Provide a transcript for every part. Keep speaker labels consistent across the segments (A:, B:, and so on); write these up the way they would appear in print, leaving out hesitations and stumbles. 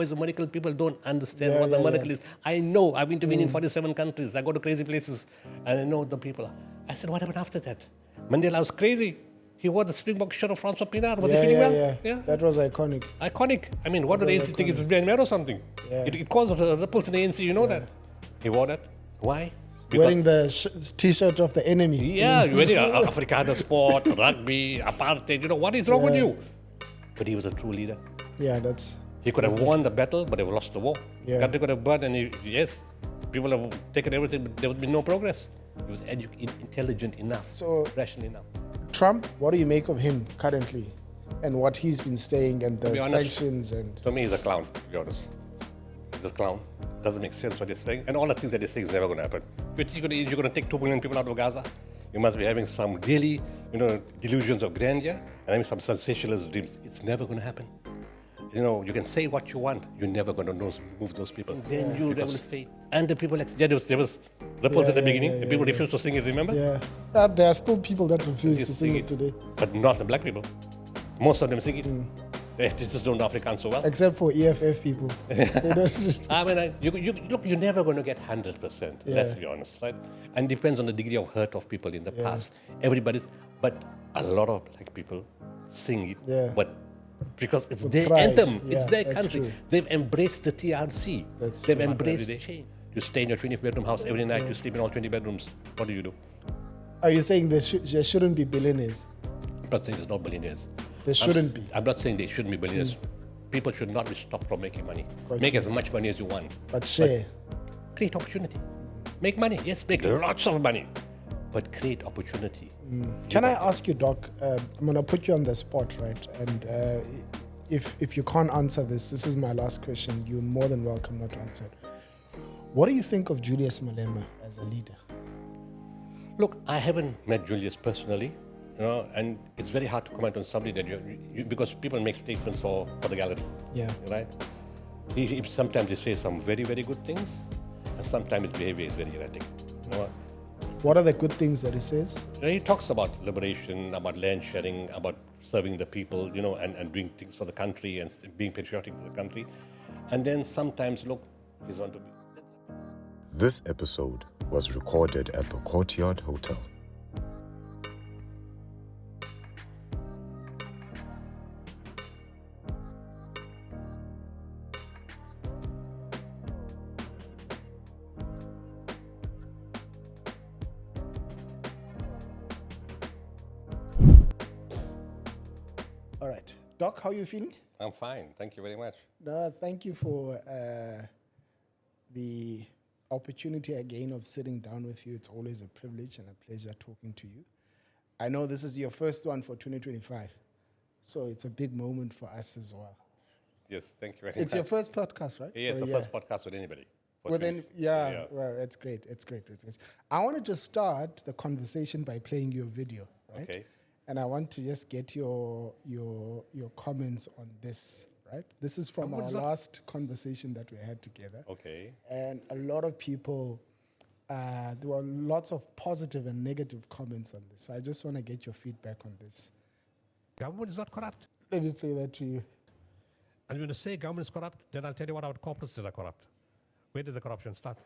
A: It's a miracle. People don't understand what the miracle is. I know. I've been to in 47 countries. I go to crazy places, and I know the people. I said, what happened after that? Mandela was crazy. He wore the Springbok shirt of Francois Pienaar. Was he feeling well?
B: Yeah. That was iconic.
A: Iconic. I mean, what did the ANC think? It's behind Mero or something?
B: Yeah.
A: It caused ripples in the ANC. You know that. He wore that. Why?
B: Wearing the T-shirt of the enemy.
A: Yeah, wearing Afrikaner sport, rugby, apartheid. You know, what is wrong with you? But he was a true leader.
B: Yeah, that's...
A: He could have won the battle, but they would have lost the war.
B: Yeah.
A: Country could have burned, and people have taken everything, but there would be no progress. He was intelligent enough, rational enough.
B: Trump, what do you make of him currently, and what he's been saying, and the sanctions? And
A: to me, he's a clown. To be honest, he's a clown. Doesn't make sense what he's saying, and all the things that he's saying is never going to happen. You're going to take 2 billion people out of Gaza. You must be having some really, delusions of grandeur and having some sensationalist dreams. It's never going to happen. You can say what you want. You're never going to move those people. Then you will fade. And the people, there was ripples at the beginning. The people refused to sing it, remember?
B: Yeah. There are still people that refuse to sing it today.
A: But not the black people. Most of them sing it. They just don't know Afrikaans so well.
B: Except for EFF people. They don't.
A: I mean, look, you're never going to get 100%. Let's be honest, right? And depends on the degree of hurt of people in the past. But a lot of black people sing it.
B: Yeah.
A: But because it's their
B: pride.
A: anthem,
B: Yeah,
A: it's their
B: that's
A: country.
B: true.
A: They've embraced the TRC. They've embraced change. You stay in your 20-bedroom house every night. You sleep in all 20 bedrooms. What do?
B: Are you saying there shouldn't be billionaires?
A: I'm not saying there's no billionaires.
B: There shouldn't be.
A: I'm not saying there shouldn't be billionaires. People should not be stopped from making money. Make as much money as you want.
B: But share.
A: Create opportunity. Make money. Yes, make lots of money. But create opportunity.
B: Can I ask you, Doc? I'm going to put you on the spot, right? And if you can't answer this is my last question. You're more than welcome not to answer it. What do you think of Julius Malema as a leader?
A: Look, I haven't met Julius personally, and it's very hard to comment on somebody that because people make statements for the gallery.
B: Yeah.
A: Right? Sometimes he says some very, very good things, and sometimes his behavior is very erratic.
B: What are the good things that he says?
A: He talks about liberation, about land sharing, about serving the people, and doing things for the country and being patriotic for the country. And then sometimes, he's on to be.
C: This episode was recorded at the Courtyard Hotel.
B: All right. Doc, how are you feeling?
A: I'm fine. Thank you very much.
B: No, thank you for the opportunity again of sitting down with you. It's always a privilege and a pleasure talking to you. I know this is your first one for 2025, so it's a big moment for us as well.
A: Yes, thank you very much.
B: It's your first podcast, right?
A: Yeah, it's the first podcast with anybody.
B: Well, it's great. It's great. I wanted to start the conversation by playing your video, right?
A: Okay.
B: And I want to just get your comments on this, right? This is from our last conversation that we had together.
A: Okay.
B: And a lot of people, there were lots of positive and negative comments on this. So I just want to get your feedback on this.
A: Government is not corrupt.
B: Let me play that to you.
A: And when you say government is corrupt, then I'll tell you what our corporates that are corrupt. Where did the corruption start?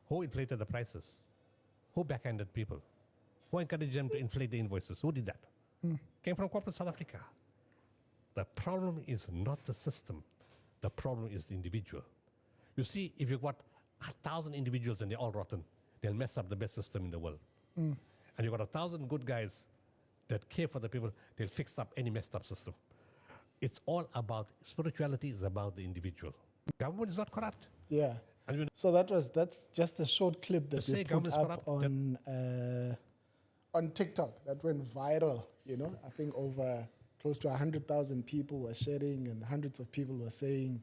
A: Who inflated the prices? Who backhanded people? Who encouraged them to inflate the invoices? Who did that? Came from corporate South Africa. The problem is not the system. The problem is the individual. You see, if you've got 1,000 individuals and they're all rotten, they'll mess up the best system in the world. And you've got 1,000 good guys that care for the people, they'll fix up any messed up system. It's all about, spirituality is about the individual. Government is not corrupt.
B: Yeah. So that's just a short clip that we put up on TikTok that went viral. I think over close to 100,000 people were sharing, and hundreds of people were saying,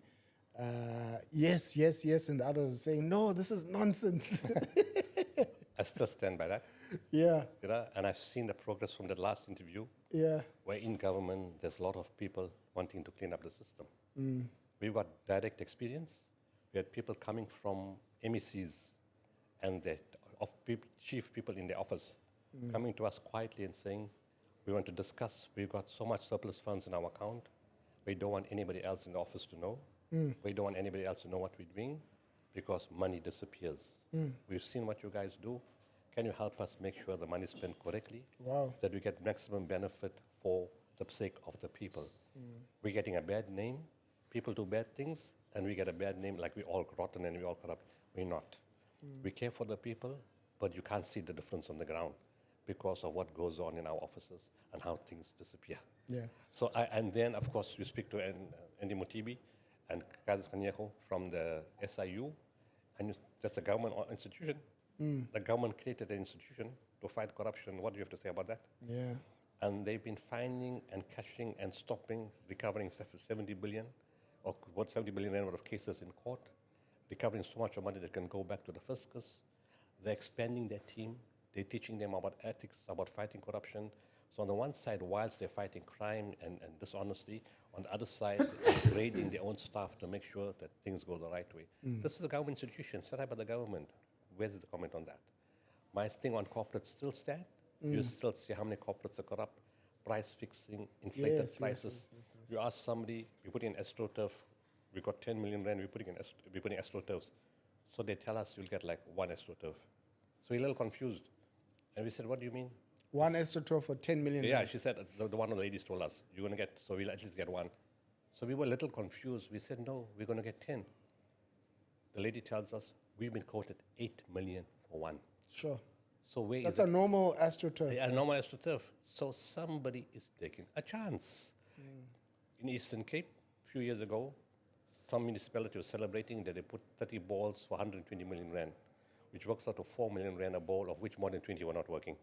B: yes, yes, yes, and the others were saying, no, this is nonsense.
A: I still stand by that.
B: Yeah.
A: And I've seen the progress from that last interview.
B: Yeah.
A: Where in government, there's a lot of people wanting to clean up the system. We've got direct experience. We had people coming from MECs and chief people in the office coming to us quietly and saying, we want to discuss, we've got so much surplus funds in our account, we don't want anybody else in the office to know. We don't want anybody else to know what we're doing because money disappears. We've seen what you guys do. Can you help us make sure the money is spent correctly?
B: Wow.
A: That we get maximum benefit for the sake of the people. We're getting a bad name. People do bad things, and we get a bad name like we're all rotten and we're all corrupt. We're not. We care for the people, but you can't see the difference on the ground because of what goes on in our offices and how things disappear.
B: Yeah.
A: So, and then, of course, we speak to Andy Motibi and Kazi Kanyeko from the SIU, and that's a government institution. The government created an institution to fight corruption. What do you have to say about that?
B: Yeah.
A: And they've been finding and catching and stopping, recovering 70 billion, or what 70 billion rand worth of cases in court, recovering so much of money that can go back to the fiscus. They're expanding their team. They're teaching them about ethics, about fighting corruption. So on the one side, whilst they're fighting crime and dishonesty, on the other side, they're upgrading their own staff to make sure that things go the right way. This is a government institution set up by the government. Where's the comment on that? My thing on corporates still stand. You still see how many corporates are corrupt, price fixing, inflated prices. You ask somebody, we're putting in AstroTurf, we got 10 million rand, we're putting AstroTurfs. So they tell us you'll get like one AstroTurf. So we're a little confused. And we said, what do you mean?
B: One AstroTurf for 10 million.
A: Yeah, she said, the one of the ladies told us, you're going to get, so we'll at least get one. So we were a little confused. We said, no, we're going to get 10. The lady tells us, we've been quoted 8 million for one.
B: Sure.
A: So where
B: That's
A: is
B: a normal AstroTurf.
A: Yeah, normal AstroTurf. So somebody is taking a chance. In Eastern Cape, a few years ago, some municipality was celebrating that they put 30 balls for 120 million rand, which works out to 4 million rand a ball, of which more than 20 were not working.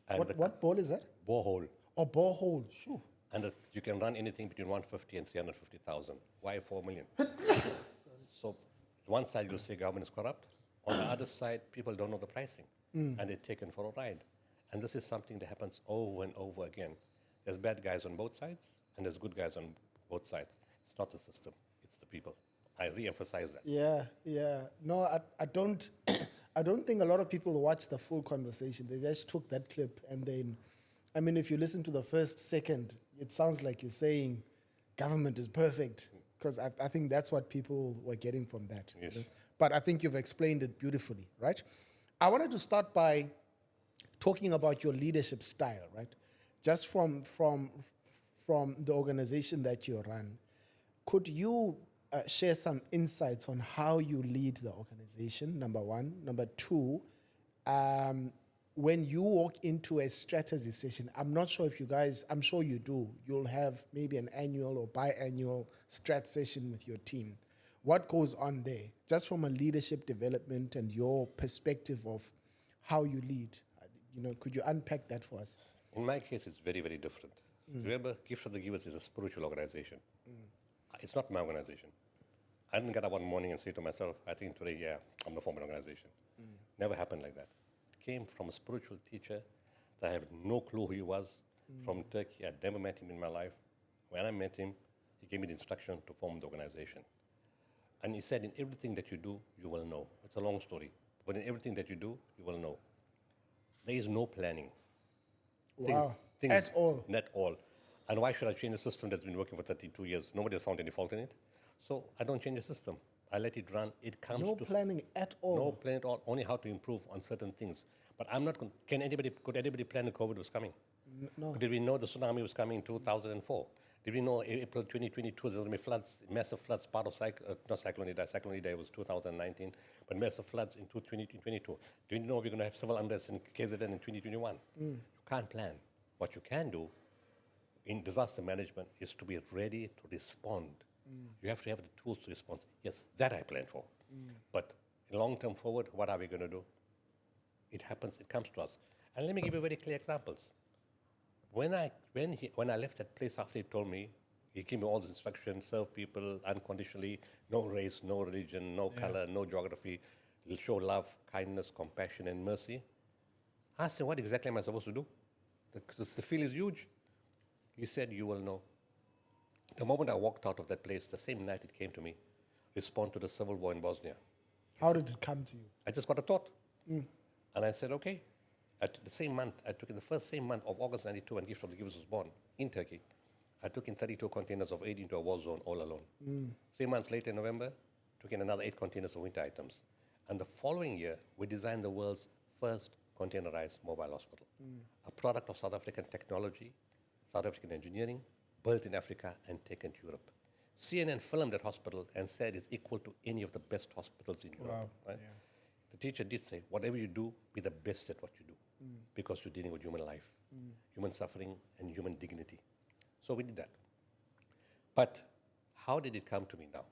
A: And
B: What ball is that?
A: borehole.
B: Oh, borehole. Sure.
A: And you can run anything between 150 and 350,000. Why 4 million? So one side you'll say government is corrupt. On the other side, people don't know the pricing. And they're taken for a ride. And this is something that happens over and over again. There's bad guys on both sides, and there's good guys on both sides. It's not the system, it's the people. I re-emphasize that.
B: Yeah, yeah. No, I don't I don't think a lot of people watch the full conversation. They just took that clip and then, I mean, if you listen to the first second, it sounds like you're saying government is perfect, because I think that's what people were getting from that.
A: Yes.
B: But I think you've explained it beautifully, right? I wanted to start by talking about your leadership style, right? Just from the organization that you run, could you share some insights on how you lead the organization, number one? Number two, when you walk into a strategy session, I'm not sure if you guys, I'm sure you do, you'll have maybe an annual or biannual strat session with your team. What goes on there, just from a leadership development and your perspective of how you lead? Could you unpack that for us?
A: In my case, it's very, very different. Remember, Gift of the Givers is a spiritual organization. It's not my organization. I didn't get up one morning and say to myself, I think today, yeah, I'm going to form an organization. Never happened like that. It came from a spiritual teacher that I have no clue who he was, from Turkey. I'd never met him in my life. When I met him, he gave me the instruction to form the organization. And he said, in everything that you do, you will know. It's a long story. But in everything that you do, you will know. There is no planning.
B: Wow. At all?
A: Not all. And why should I change a system that's been working for 32 years? Nobody has found any fault in it. So I don't change the system. I let it run. It comes
B: No
A: to
B: planning at all?
A: No planning at all. Only how to improve on certain things. But I'm not. Could anybody plan that COVID was coming?
B: No.
A: Did we know the tsunami was coming in 2004? Did we know April 2022 there's going to be floods, massive floods, part of Cyclone Idai was 2019, but massive floods in 2022. Do you know we're going to have civil unrest in KZN in 2021? You can't plan. What you can do in disaster management is to be ready to respond. You have to have the tools to respond. Yes, that I plan for. But in long term forward, what are we going to do? It happens, it comes to us. And let me give you very clear examples. When I left that place after he told me, he gave me all these instructions, serve people unconditionally, no race, no religion, no color, no geography, show love, kindness, compassion, and mercy. I asked him, what exactly am I supposed to do? Because the field is huge. He said, you will know. The moment I walked out of that place, the same night it came to me, respond to the civil war in Bosnia.
B: How did it come to you?
A: I just got a thought. And I said, okay. The same month, I took it the same month of August 92 when Gift of the Givers was born in Turkey. I took in 32 containers of aid into a war zone all alone. 3 months later, in November, took in another 8 containers of winter items. And the following year, we designed the world's first containerized mobile hospital, a product of South African technology, South African engineering, built in Africa and taken to Europe. CNN filmed that hospital and said it's equal to any of the best hospitals in Europe.
B: Wow.
A: Right?
B: Yeah.
A: The teacher did say, whatever you do, be the best at what you do, because you're dealing with human life, human suffering, and human dignity. So we did that. But how did it come to me now?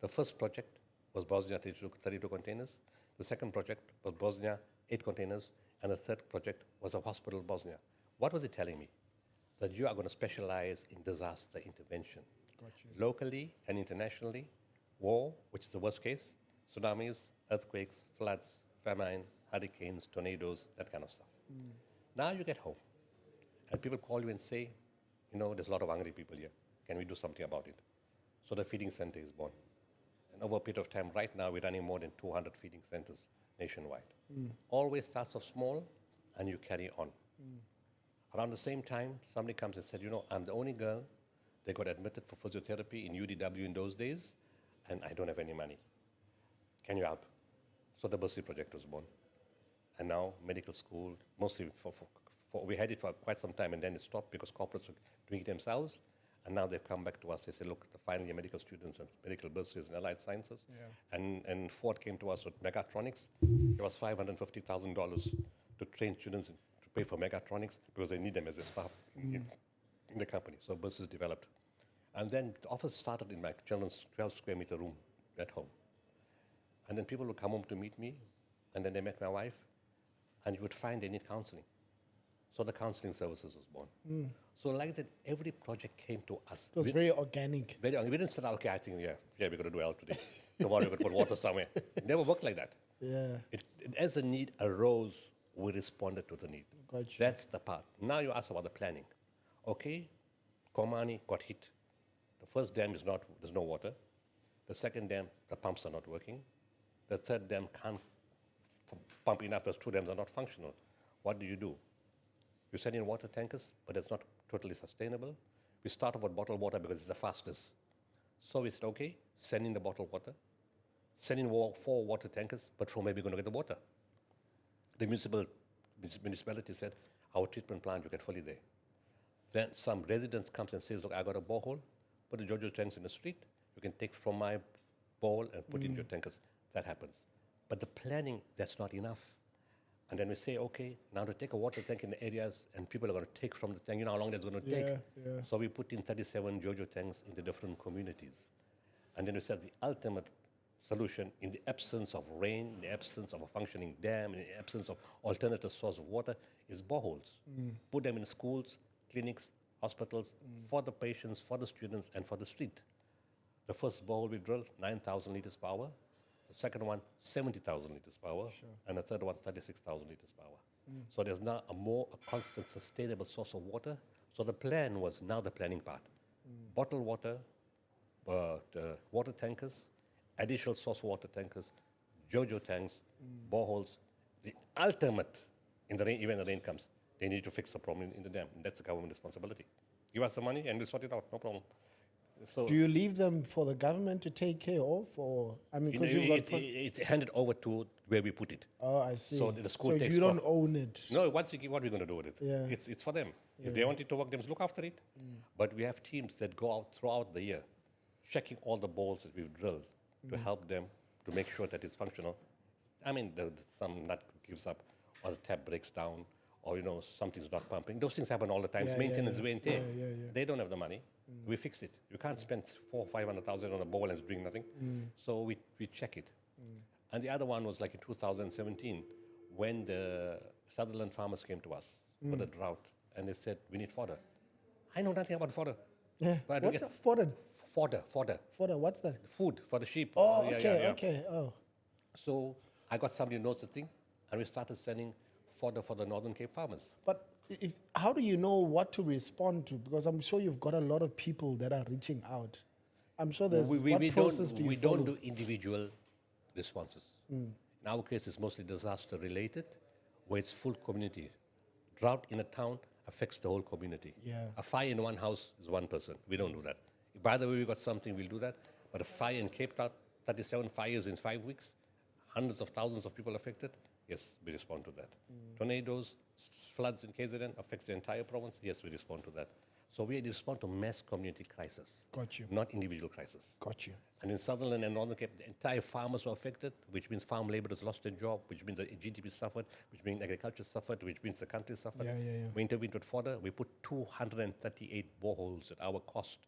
A: The first project was Bosnia, 32 containers. The second project was Bosnia, 8 containers. And the third project was a hospital in Bosnia. What was it telling me? That you are going to specialize in disaster intervention. Locally and internationally, war, which is the worst case, tsunamis, earthquakes, floods, famine, hurricanes, tornadoes, that kind of stuff. Now you get home, and people call you and say, there's a lot of hungry people here. Can we do something about it? So the feeding center is born. And over a period of time, right now, we're running more than 200 feeding centers nationwide. Always starts off small, and you carry on. Around the same time, somebody comes and said, I'm the only girl that got admitted for physiotherapy in UDW in those days, and I don't have any money. Can you help? So the bursary project was born. And now medical school, mostly we had it for quite some time, and then it stopped because corporates were doing it themselves. And now they've come back to us. They say, look, the final year medical students and medical bursaries and allied sciences. Yeah. And Ford came to us with Megatronics. It was $550,000 to train students to pay for Megatronics because they need them as a staff in the company. So bursaries developed. And then the office started in my children's 12 square meter room at home. And then people would come home to meet me, and then they met my wife, and you would find they need counseling. So the counseling services was born. So like that, every project came to us.
B: It was very organic.
A: We didn't say, okay, I think, we're going to do well today. Tomorrow we're going to put water somewhere. It never worked like that.
B: Yeah.
A: As the need arose, we responded to the need.
B: Gotcha.
A: That's the part. Now you ask about the planning. Okay, Komani got hit. The first dam there's no water. The second dam, the pumps are not working. The third dam can't pump enough because 2 dams are not functional. What do? You send in water tankers, but it's not totally sustainable. We start off with bottled water because it's the fastest. So we said, okay, send in the bottled water. Send in 4 water tankers, but from where are we going to get the water? The municipality said, our treatment plant, you can fill it there. Then some residents comes and says, look, I got a borehole, put the JoJo tanks in the street. You can take from my borehole and put in your tankers. That happens. But the planning, that's not enough. And then we say, okay, now to take a water tank in the areas, and people are going to take from the tank, how long that's going to take.
B: Yeah.
A: So we put in 37 JoJo tanks in the different communities. And then we said the ultimate solution, in the absence of rain, in the absence of a functioning dam, in the absence of alternative source of water, is boreholes. Put them in schools, clinics, hospitals, for the patients, for the students, and for the street. The first borehole we drilled, 9,000 liters per hour. The second one, 70,000 liters per hour. Sure. And the third one, 36,000 liters per hour. So there's now a constant, sustainable source of water. So the plan was now the planning part. Bottled water, water tankers, additional source water tankers, JoJo tanks, boreholes. The ultimate, in the rain, even the rain comes, they need to fix the problem in the dam. And that's the government responsibility. Give us the money and we'll sort it out, no problem. So
B: do you leave them for the government to take care of, or because you've got
A: it's handed over to where we put it.
B: Oh, I see.
A: So the school
B: so
A: takes
B: you don't own it.
A: No, once you give, what are we going to do with it?
B: Yeah.
A: It's for them. If they want it to work, they must look after it. But we have teams that go out throughout the year, checking all the balls that we've drilled to help them to make sure that it's functional. Some nut gives up, or the tap breaks down, or something's not pumping. Those things happen all the time. It's maintenance, wear and tear. They don't have the money. We fix it. You can't spend 400,000 or 500,000 on a bowl and it's doing nothing. So we check it. And the other one was like in 2017 when the Sutherland farmers came to us for the drought and they said, we need fodder. I know nothing about fodder.
B: Yeah. What's that? Fodder?
A: Fodder.
B: Fodder, what's that?
A: Food for the sheep.
B: Oh, okay. Oh.
A: So I got somebody who knows the thing and we started sending fodder for the Northern Cape farmers.
B: But how do you know what to respond to? Because I'm sure you've got a lot of people that are reaching out. I'm sure there's what process do you follow?
A: We don't do individual responses. In our case, it's mostly disaster related, where it's full community. Drought in a town, affects the whole community.
B: Yeah.
A: A fire in one house is one person. We don't do that. If, by the way, we got something, we'll do that. But a fire in Cape Town, 37 fires in 5 weeks, hundreds of thousands of people affected, yes, we respond to that. Tornadoes, floods in KZN affects the entire province, yes, we respond to that. So we respond to mass community crisis,
B: Got you.
A: not individual crisis.
B: Got you.
A: And in Sutherland and Northern Cape, the entire farmers were affected, which means farm laborers lost their job, which means the GDP suffered, which means agriculture suffered, which means the country suffered.
B: Yeah.
A: We intervened with fodder. We put 238 boreholes at our cost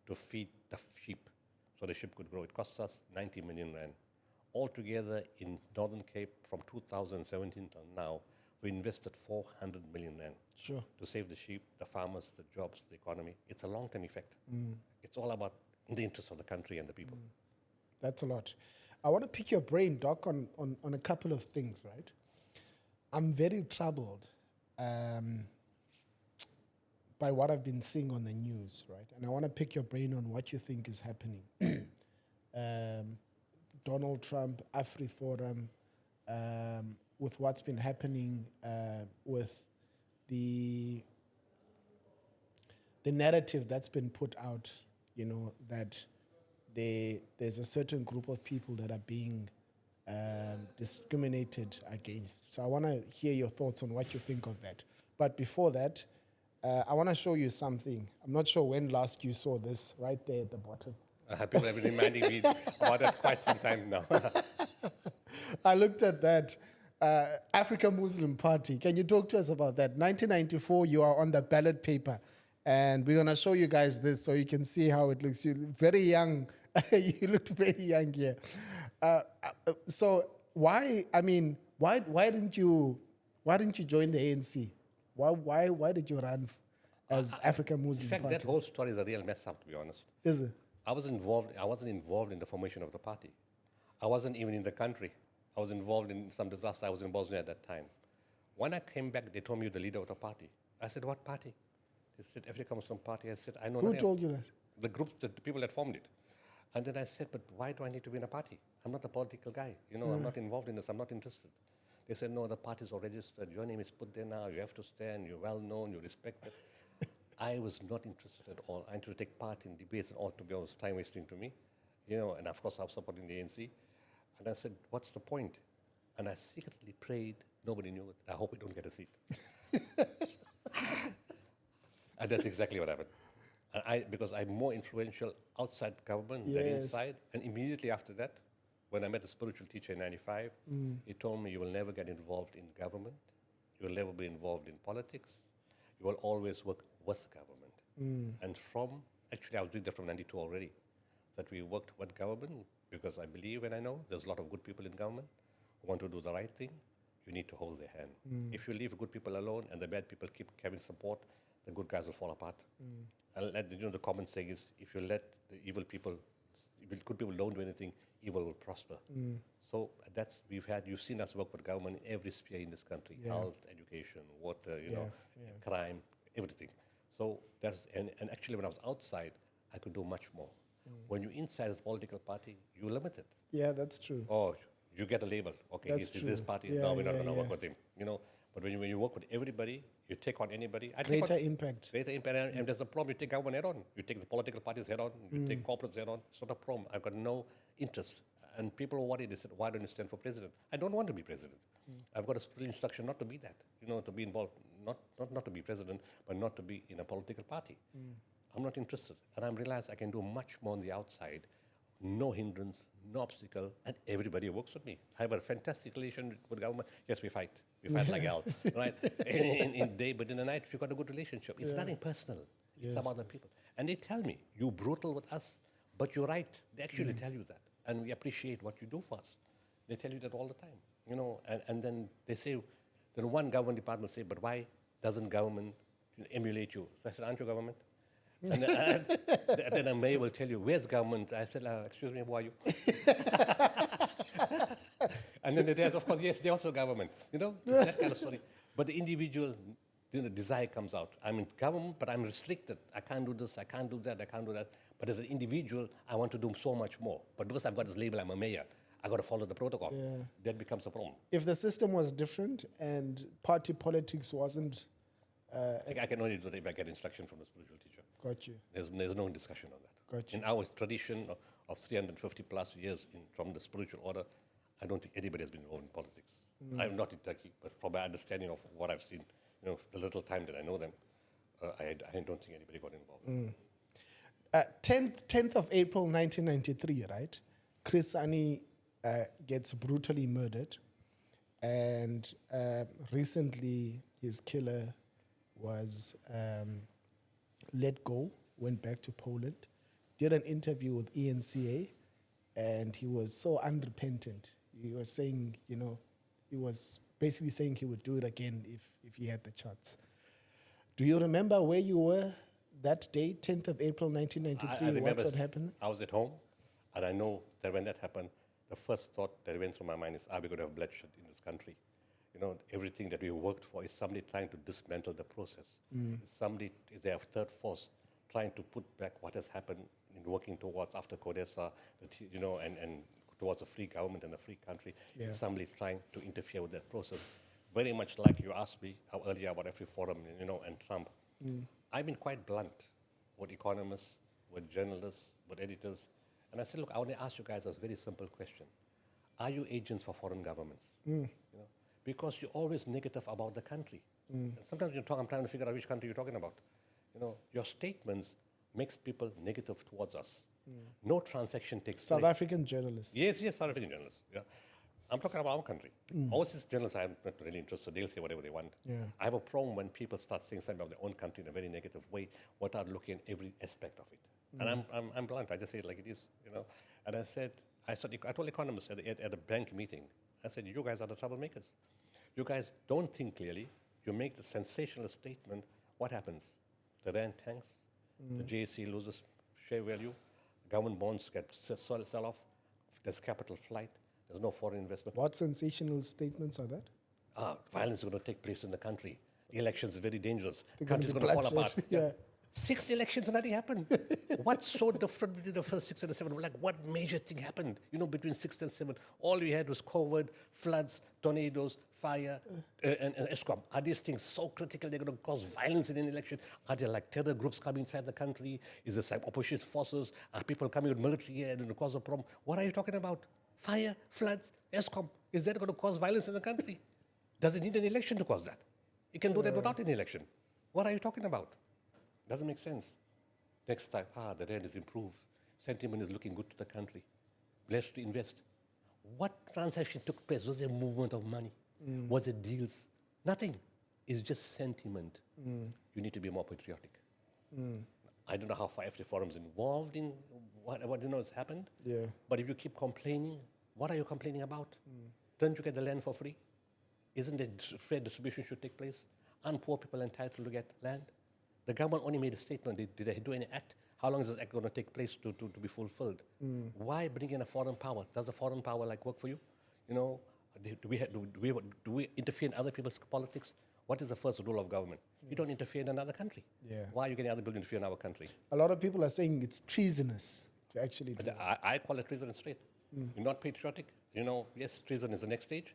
A: to feed the sheep so the sheep could grow. It cost us 90 million rand. Altogether in Northern Cape from 2017 till now, we invested 400 million rand.
B: Sure.
A: To save the sheep, the farmers, the jobs, the economy. It's a long-term effect. It's all about in the interest of the country and the people.
B: That's a lot. I want to pick your brain, Doc, on a couple of things, right? I'm very troubled by what I've been seeing on the news, right? And I want to pick your brain on what you think is happening. Donald Trump, AfriForum, with what's been happening with the narrative that's been put out, that there's a certain group of people that are being discriminated against. So I want to hear your thoughts on what you think of that. But before that, I want to show you something. I'm not sure when last you saw this, right there at the bottom.
A: People have been reminding me about it quite some time now.
B: I looked at that. African Muslim Party. Can you talk to us about that? 1994, you are on the ballot paper. And we're going to show you guys this so you can see how it looks. You're very young. You looked very young here. So why didn't you join the ANC? Why did you run as African Muslim
A: In fact,
B: Party?
A: that whole story is a real mess up, to be honest.
B: Is it?
A: I wasn't involved in the formation of the party. I wasn't even in the country. I was involved in some disaster. I was in Bosnia at that time. When I came back, they told me you're the leader of the party. I said, what party? They said, African Muslim Party. I said, I know
B: Who
A: nothing.
B: told you that?
A: The groups, the people that formed it. And then I said, but why do I need to be in a party? I'm not a political guy. I'm not involved in this. I'm not interested. They said, no, the parties are registered. Your name is put there now. You have to stand. You're well known. You're respected. I was not interested at all. I wanted to take part in debates and all, to be honest, time wasting to me. And of course I was supporting the ANC. And I said, what's the point? And I secretly prayed, nobody knew it. I hope I don't get a seat. And that's exactly what happened. And because I'm more influential outside government than inside. And immediately after that, when I met a spiritual teacher in 95, he told me, you will never get involved in government. You will never be involved in politics. You will always work with government. And actually I was doing that from 92 already, that we worked with government because I believe and I know there's a lot of good people in government who want to do the right thing. You need to hold their hand. If you leave good people alone and the bad people keep having support, the good guys will fall apart. And the common saying is, if you let the evil people, if good people don't do anything, evil will prosper. So you've seen us work with government in every sphere in this country: health, education, water, crime, everything. So and actually when I was outside, I could do much more. When you're inside this political party, you're limited.
B: Yeah, that's true.
A: Oh, you get a label. Okay,
B: That's
A: he's
B: true.
A: this party.
B: Yeah,
A: No, we're not going to
B: yeah.
A: work with him. But when you work with everybody, you take on anybody.
B: Greater impact.
A: Greater impact. And there's a problem. You take government head on. You take the political parties head on. You take corporates head on. It's not a problem. I've got no interest. And people are worried. They said, why don't you stand for president? I don't want to be president. I've got a spiritual instruction not to be that. To be involved, not to be president, but not to be in a political party. I'm not interested. And I realized I can do much more on the outside. No hindrance, no obstacle, and everybody works with me. I have a fantastic relation with government. Yes, we fight. We fight like hell, right? In day, but in the night, we've got a good relationship. It's nothing personal. It's about the people. And they tell me, you're brutal with us, but you're right. They actually tell you that. And we appreciate what you do for us. They tell you that all the time, and then they say, then one government department say, but why doesn't government emulate you? So I said, aren't you government? And then a mayor will tell you, where's government? I said, excuse me, who are you? And then there's, of course, yes, they're also government. That kind of story. But the individual desire comes out. I'm in government, but I'm restricted. I can't do this, I can't do that, I can't do that. But as an individual, I want to do so much more. But because I've got this label, I'm a mayor, I've got to follow the protocol. That becomes a problem.
B: If the system was different and party politics wasn't
A: I can only do that if I get instruction from the spiritual teacher.
B: Got you.
A: There's no discussion on that.
B: Got you.
A: In our tradition of 350 plus years from the spiritual order, I don't think anybody has been involved in politics. I'm not in Turkey, but from my understanding of what I've seen, the little time that I know them, I don't think anybody got involved.
B: 10th of April 1993, right? Chris Hani gets brutally murdered, and recently his killer was let go, went back to Poland, did an interview with ENCA, and he was so unrepentant. He was saying, he was basically saying he would do it again if he had the chance. Do you remember where you were that day, 10th of April 1993?
A: I remember
B: what happened?
A: I was at home, and I know that when that happened, the first thought that went through my mind is, are we going to have bloodshed in this country? Everything that we worked for is somebody trying to dismantle the process. Is there a third force trying to put back what has happened in working towards after Codesa, and towards a free government and a free country.
B: Yeah.
A: Is somebody trying to interfere with that process? Very much like you asked me earlier about AfriForum, and Trump. I've been quite blunt with economists, with journalists, with editors. And I said, look, I want to ask you guys a very simple question. Are you agents for foreign governments? Because you're always negative about the country. And sometimes I'm trying to figure out which country you're talking about. Your statements makes people negative towards us. No transaction takes
B: South
A: place.
B: African journalists.
A: Yes, South African journalists. Yeah. I'm talking about our country. Overseas journalists, I'm not really interested. They'll say whatever they want.
B: Yeah.
A: I have a problem when people start saying something about their own country in a very negative way without looking at every aspect of it. And I'm blunt. I just say it like it is. And I told economists at a bank meeting, I said, you guys are the troublemakers. You guys don't think clearly. You make the sensational statement. What happens? The rand tanks. The JSE loses share value. Government bonds get sell off. There's capital flight. There's no foreign investment.
B: What sensational statements are that?
A: Violence is going to take place in the country. The elections is very dangerous. The
B: They're
A: country's
B: gonna
A: going
B: be
A: to fall apart.
B: bloodshed. Yeah.
A: 6 elections and nothing happened. What's so different between the first 6 and the 7? Like, what major thing happened? Between 6 and 7, all we had was COVID, floods, tornadoes, fire, and ESCOM. Are these things so critical they're going to cause violence in an election? Are there like terror groups coming inside the country? Is there some opposition forces? Are people coming with military here and going to cause a problem? What are you talking about? Fire, floods, ESCOM. Is that going to cause violence in the country? Does it need an election to cause that? It can do that without an election. What are you talking about? Doesn't make sense. Next time, the rand is improved. Sentiment is looking good to the country. Blessed to invest. What transaction took place? Was there movement of money? Was there deals? Nothing. It's just sentiment. You need to be more patriotic. I don't know how far AfriForum is involved in what has happened.
B: Yeah.
A: But if you keep complaining, what are you complaining about? Don't you get the land for free? Isn't it fair distribution should take place? Aren't poor people entitled to get land? The government only made a statement. Did they do any act? How long is this act going to take place to be fulfilled? Why bring in a foreign power? Does the foreign power work for you? Do we interfere in other people's politics? What is the first rule of government? You don't interfere in another country.
B: Yeah.
A: Why are you getting other people to interfere in our country?
B: A lot of people are saying it's treasonous to actually do that.
A: I call it treason straight. You're not patriotic. Yes, treason is the next stage.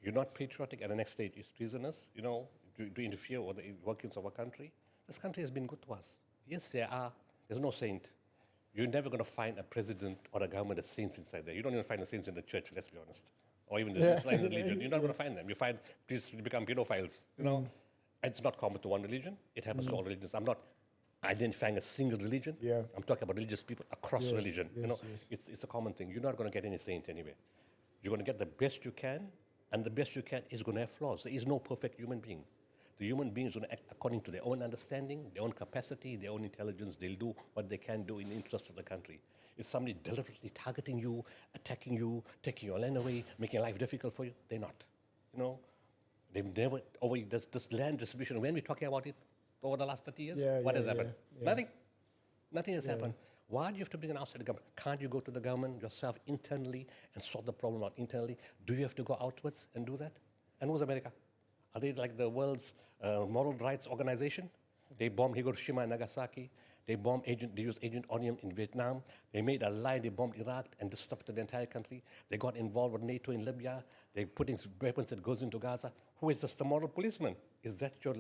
A: You're not patriotic, and the next stage is treasonous. To interfere with the workings of our country. This country has been good to us. Yes, there's no saint. You're never going to find a president or a government as saints inside there. You don't even find the saints in the church, let's be honest. Or even the Islamic religion. You're not going to find them. You find priests become pedophiles. It's not common to one religion. It happens to all religions. I'm not identifying a single religion.
B: Yeah.
A: I'm talking about religious people across religion.
B: Yes.
A: It's a common thing. You're not going to get any saint anywhere. You're going to get the best you can, and the best you can is going to have flaws. There is no perfect human being. The human being is going to act according to their own understanding, their own capacity, their own intelligence. They'll do what they can do in the interest of the country. Is somebody deliberately targeting you, attacking you, taking your land away, making life difficult for you? They're not. They've never, this land distribution, when we're talking about it over the last 30 years, what has happened?
B: Yeah.
A: Nothing. Nothing has happened. Why do you have to bring an outside government? Can't you go to the government yourself internally and sort the problem out internally? Do you have to go outwards and do that? And who's America? Are they like the world's moral rights organization? They bombed Hiroshima and Nagasaki. They used Agent Orange in Vietnam. They made a lie. They bombed Iraq and disrupted the entire country. They got involved with NATO in Libya. They're putting weapons that goes into Gaza. Who is just the moral policeman? Is that your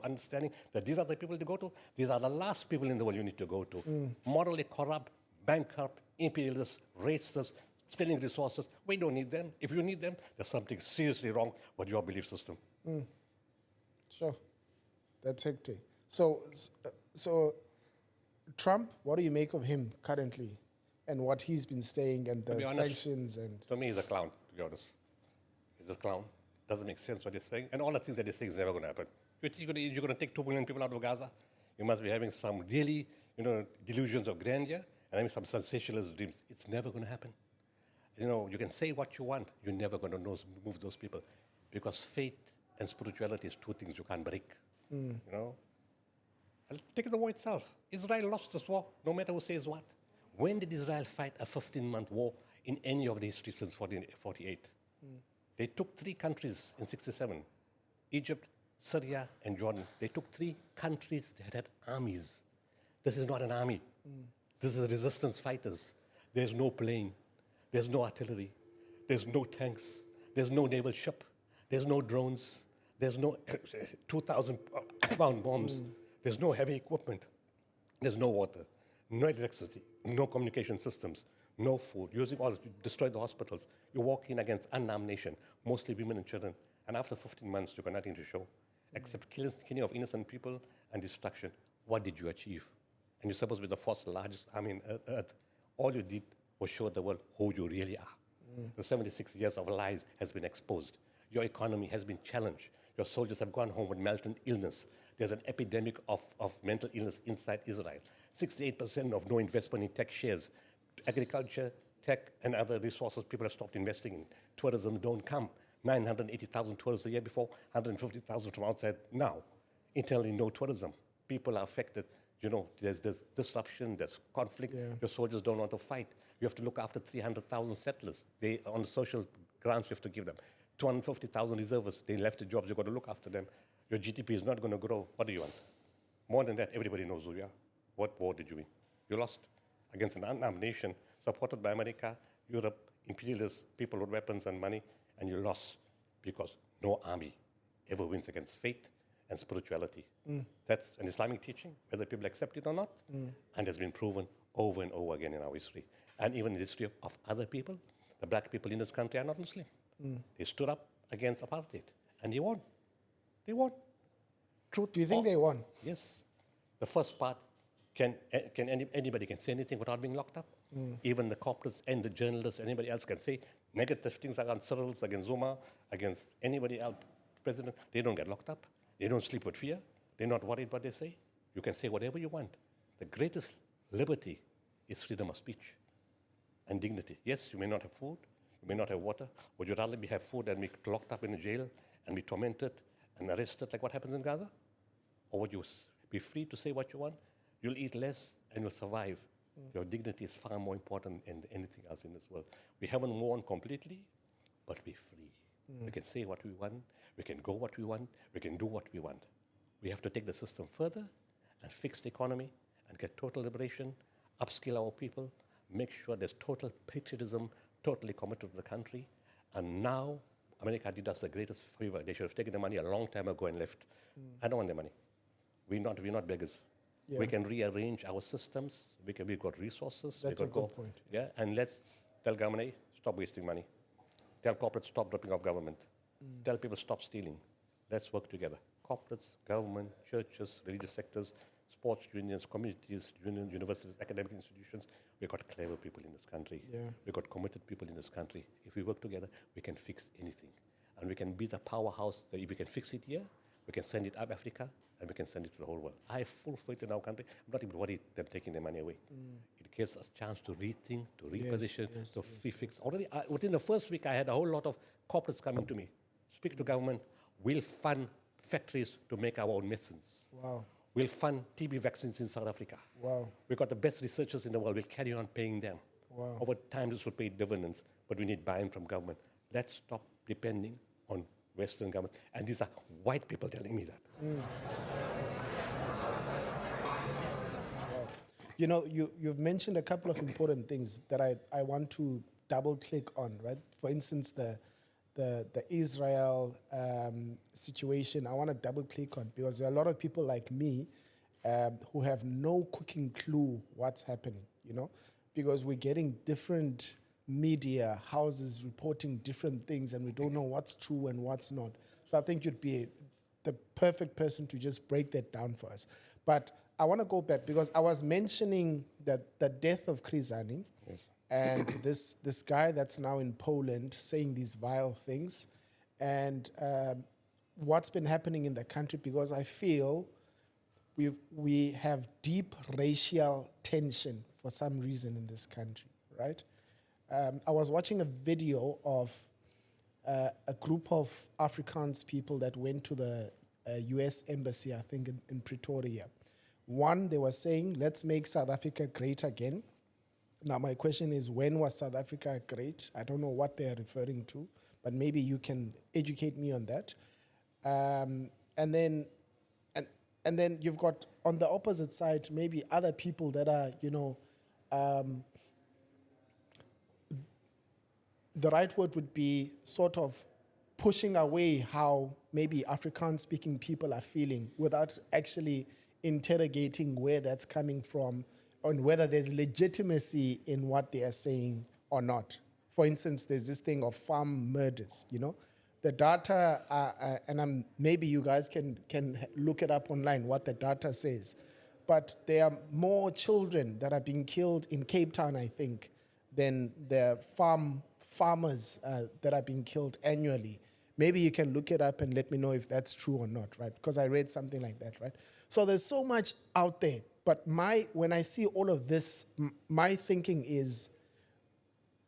A: understanding that these are the people to go to? These are the last people in the world you need to go to. Morally corrupt, bankrupt, imperialists, racists, stealing resources. We don't need them. If you need them, there's something seriously wrong with your belief system.
B: Sure. That's hectic. So Trump, what do you make of him currently and what he's been saying and the sanctions? And
A: to me, he's a clown, to be honest. He's a clown. Doesn't make sense what he's saying. And all the things that he's saying is never going to happen. You think you're going to take 2 million people out of Gaza? You must be having some really, delusions of grandeur and having some sensationalist dreams. It's never going to happen. You can say what you want. You're never going to move those people. Because faith and spirituality is 2 things you can't break. I'll take the war itself. Israel lost this war, no matter who says what. When did Israel fight a 15-month war in any of the history since 1948? They took 3 countries in 1967, Egypt, Syria, and Jordan. They took 3 countries that had armies. This is not an army. This is resistance fighters. There's no plane. There's no artillery. There's no tanks. There's no naval ship. There's no drones. There's no 2,000-pound bombs. There's no heavy equipment. There's no water, no electricity, no communication systems, no food. Using all this, you destroy the hospitals. You're walking against unarmed nation, mostly women and children. And after 15 months, you've got nothing to show except killing of innocent people and destruction. What did you achieve? And you're supposed to be the 4th largest army on earth. All you did was show the world who you really are. The 76 years of lies has been exposed. Your economy has been challenged. Your soldiers have gone home with mental illness. There's an epidemic of mental illness inside Israel. 68% of no investment in tech shares. Agriculture, tech, and other resources people have stopped investing in. Tourism don't come. 980,000 tourists a year before, 150,000 from outside now. Internally, no tourism. People are affected. There's disruption, there's conflict. Yeah. Your soldiers don't want to fight. You have to look after 300,000 settlers. On the social grants, you have to give them. 250,000 reservists, they left the jobs, you've got to look after them. Your GDP is not going to grow. What do you want? More than that, everybody knows who you are. What war did you win? You lost against an unarmed nation supported by America, Europe, imperialists, people with weapons and money, and you lost because no army ever wins against faith and spirituality. That's an Islamic teaching, whether people accept it or not, and has been proven over and over again in our history. And even in the history of other people, the black people in this country are not Muslim. They stood up against apartheid, and they won. They won. Truth.
B: Do you think they won?
A: Yes. The first part, anybody can say anything without being locked up? Even the corporates and the journalists, anybody else can say negative things against Cyril, against Zuma, against anybody else, president. They don't get locked up. They don't sleep with fear. They're not worried what they say. You can say whatever you want. The greatest liberty is freedom of speech and dignity. Yes, you may not have food. You may not have water. Would you rather have food and be locked up in a jail and be tormented and arrested like what happens in Gaza? Or would you be free to say what you want? You'll eat less and you'll survive. Your dignity is far more important than anything else in this world. We haven't won completely, but we're free. We can say what we want. We can go what we want. We can do what we want. We have to take the system further and fix the economy and get total liberation, upskill our people, make sure there's total patriotism, totally committed to the country. And now, America did us the greatest favor. They should have taken the money a long time ago and left. I don't want the money. We're not beggars. Yeah. We can rearrange our systems. We've got resources.
B: That's a good point.
A: Yeah, and let's tell government, hey, stop wasting money. Tell corporates, stop ripping off government. Tell people, stop stealing. Let's work together. Corporates, government, churches, religious sectors, sports unions, communities, unions, universities, academic institutions. We've got clever people in this country. Yeah. We've got committed people in this country. If we work together, we can fix anything. And we can be the powerhouse that if we can fix it here, we can send it up Africa, and we can send it to the whole world. I have full faith in our country. I'm not even worried them taking their money away. It gives us a chance to rethink, to reposition, to fix. Already, within the first week, I had a whole lot of corporates coming to me. Speak to government. We'll fund factories to make our own medicines.
B: Wow.
A: We'll fund TB vaccines in South Africa.
B: Wow.
A: We've got the best researchers in the world. We'll carry on paying them.
B: Wow.
A: Over time, this will pay dividends, but we need buy-in from government. Let's stop depending on Western government. And these are white people telling me that.
B: Wow. You know, you've mentioned a couple of important things that I want to double click on, right? For instance, the Israel situation, I want to double click on because there are a lot of people like me who have no cooking clue what's happening, you know, because we're getting different media houses reporting different things and we don't know what's true and what's not. So I think you'd be the perfect person to just break that down for us. But I want to go back because I was mentioning that the death of Krizani and this guy that's now in Poland saying these vile things and what's been happening in the country, because I feel we have deep racial tension for some reason in this country, right? I was watching a video of a group of Afrikaans people that went to the US Embassy, I think, in Pretoria. One, they were saying, let's make South Africa great again. Now, my question is, when was South Africa great? I don't know what they're referring to, but maybe you can educate me on that. And then you've got, on the opposite side, maybe other people that are, you know, the right word would be sort of pushing away how maybe Afrikaans-speaking people are feeling without actually interrogating where that's coming from and whether there's legitimacy in what they are saying or not. For instance, there's this thing of farm murders, you know. The data, and maybe you guys can look it up online, what the data says. But there are more children that are being killed in Cape Town, I think, than the farmers that are being killed annually. Maybe you can look it up and let me know if that's true or not, right? Because I read something like that, right? So there's so much out there. But when I see all of this, my thinking is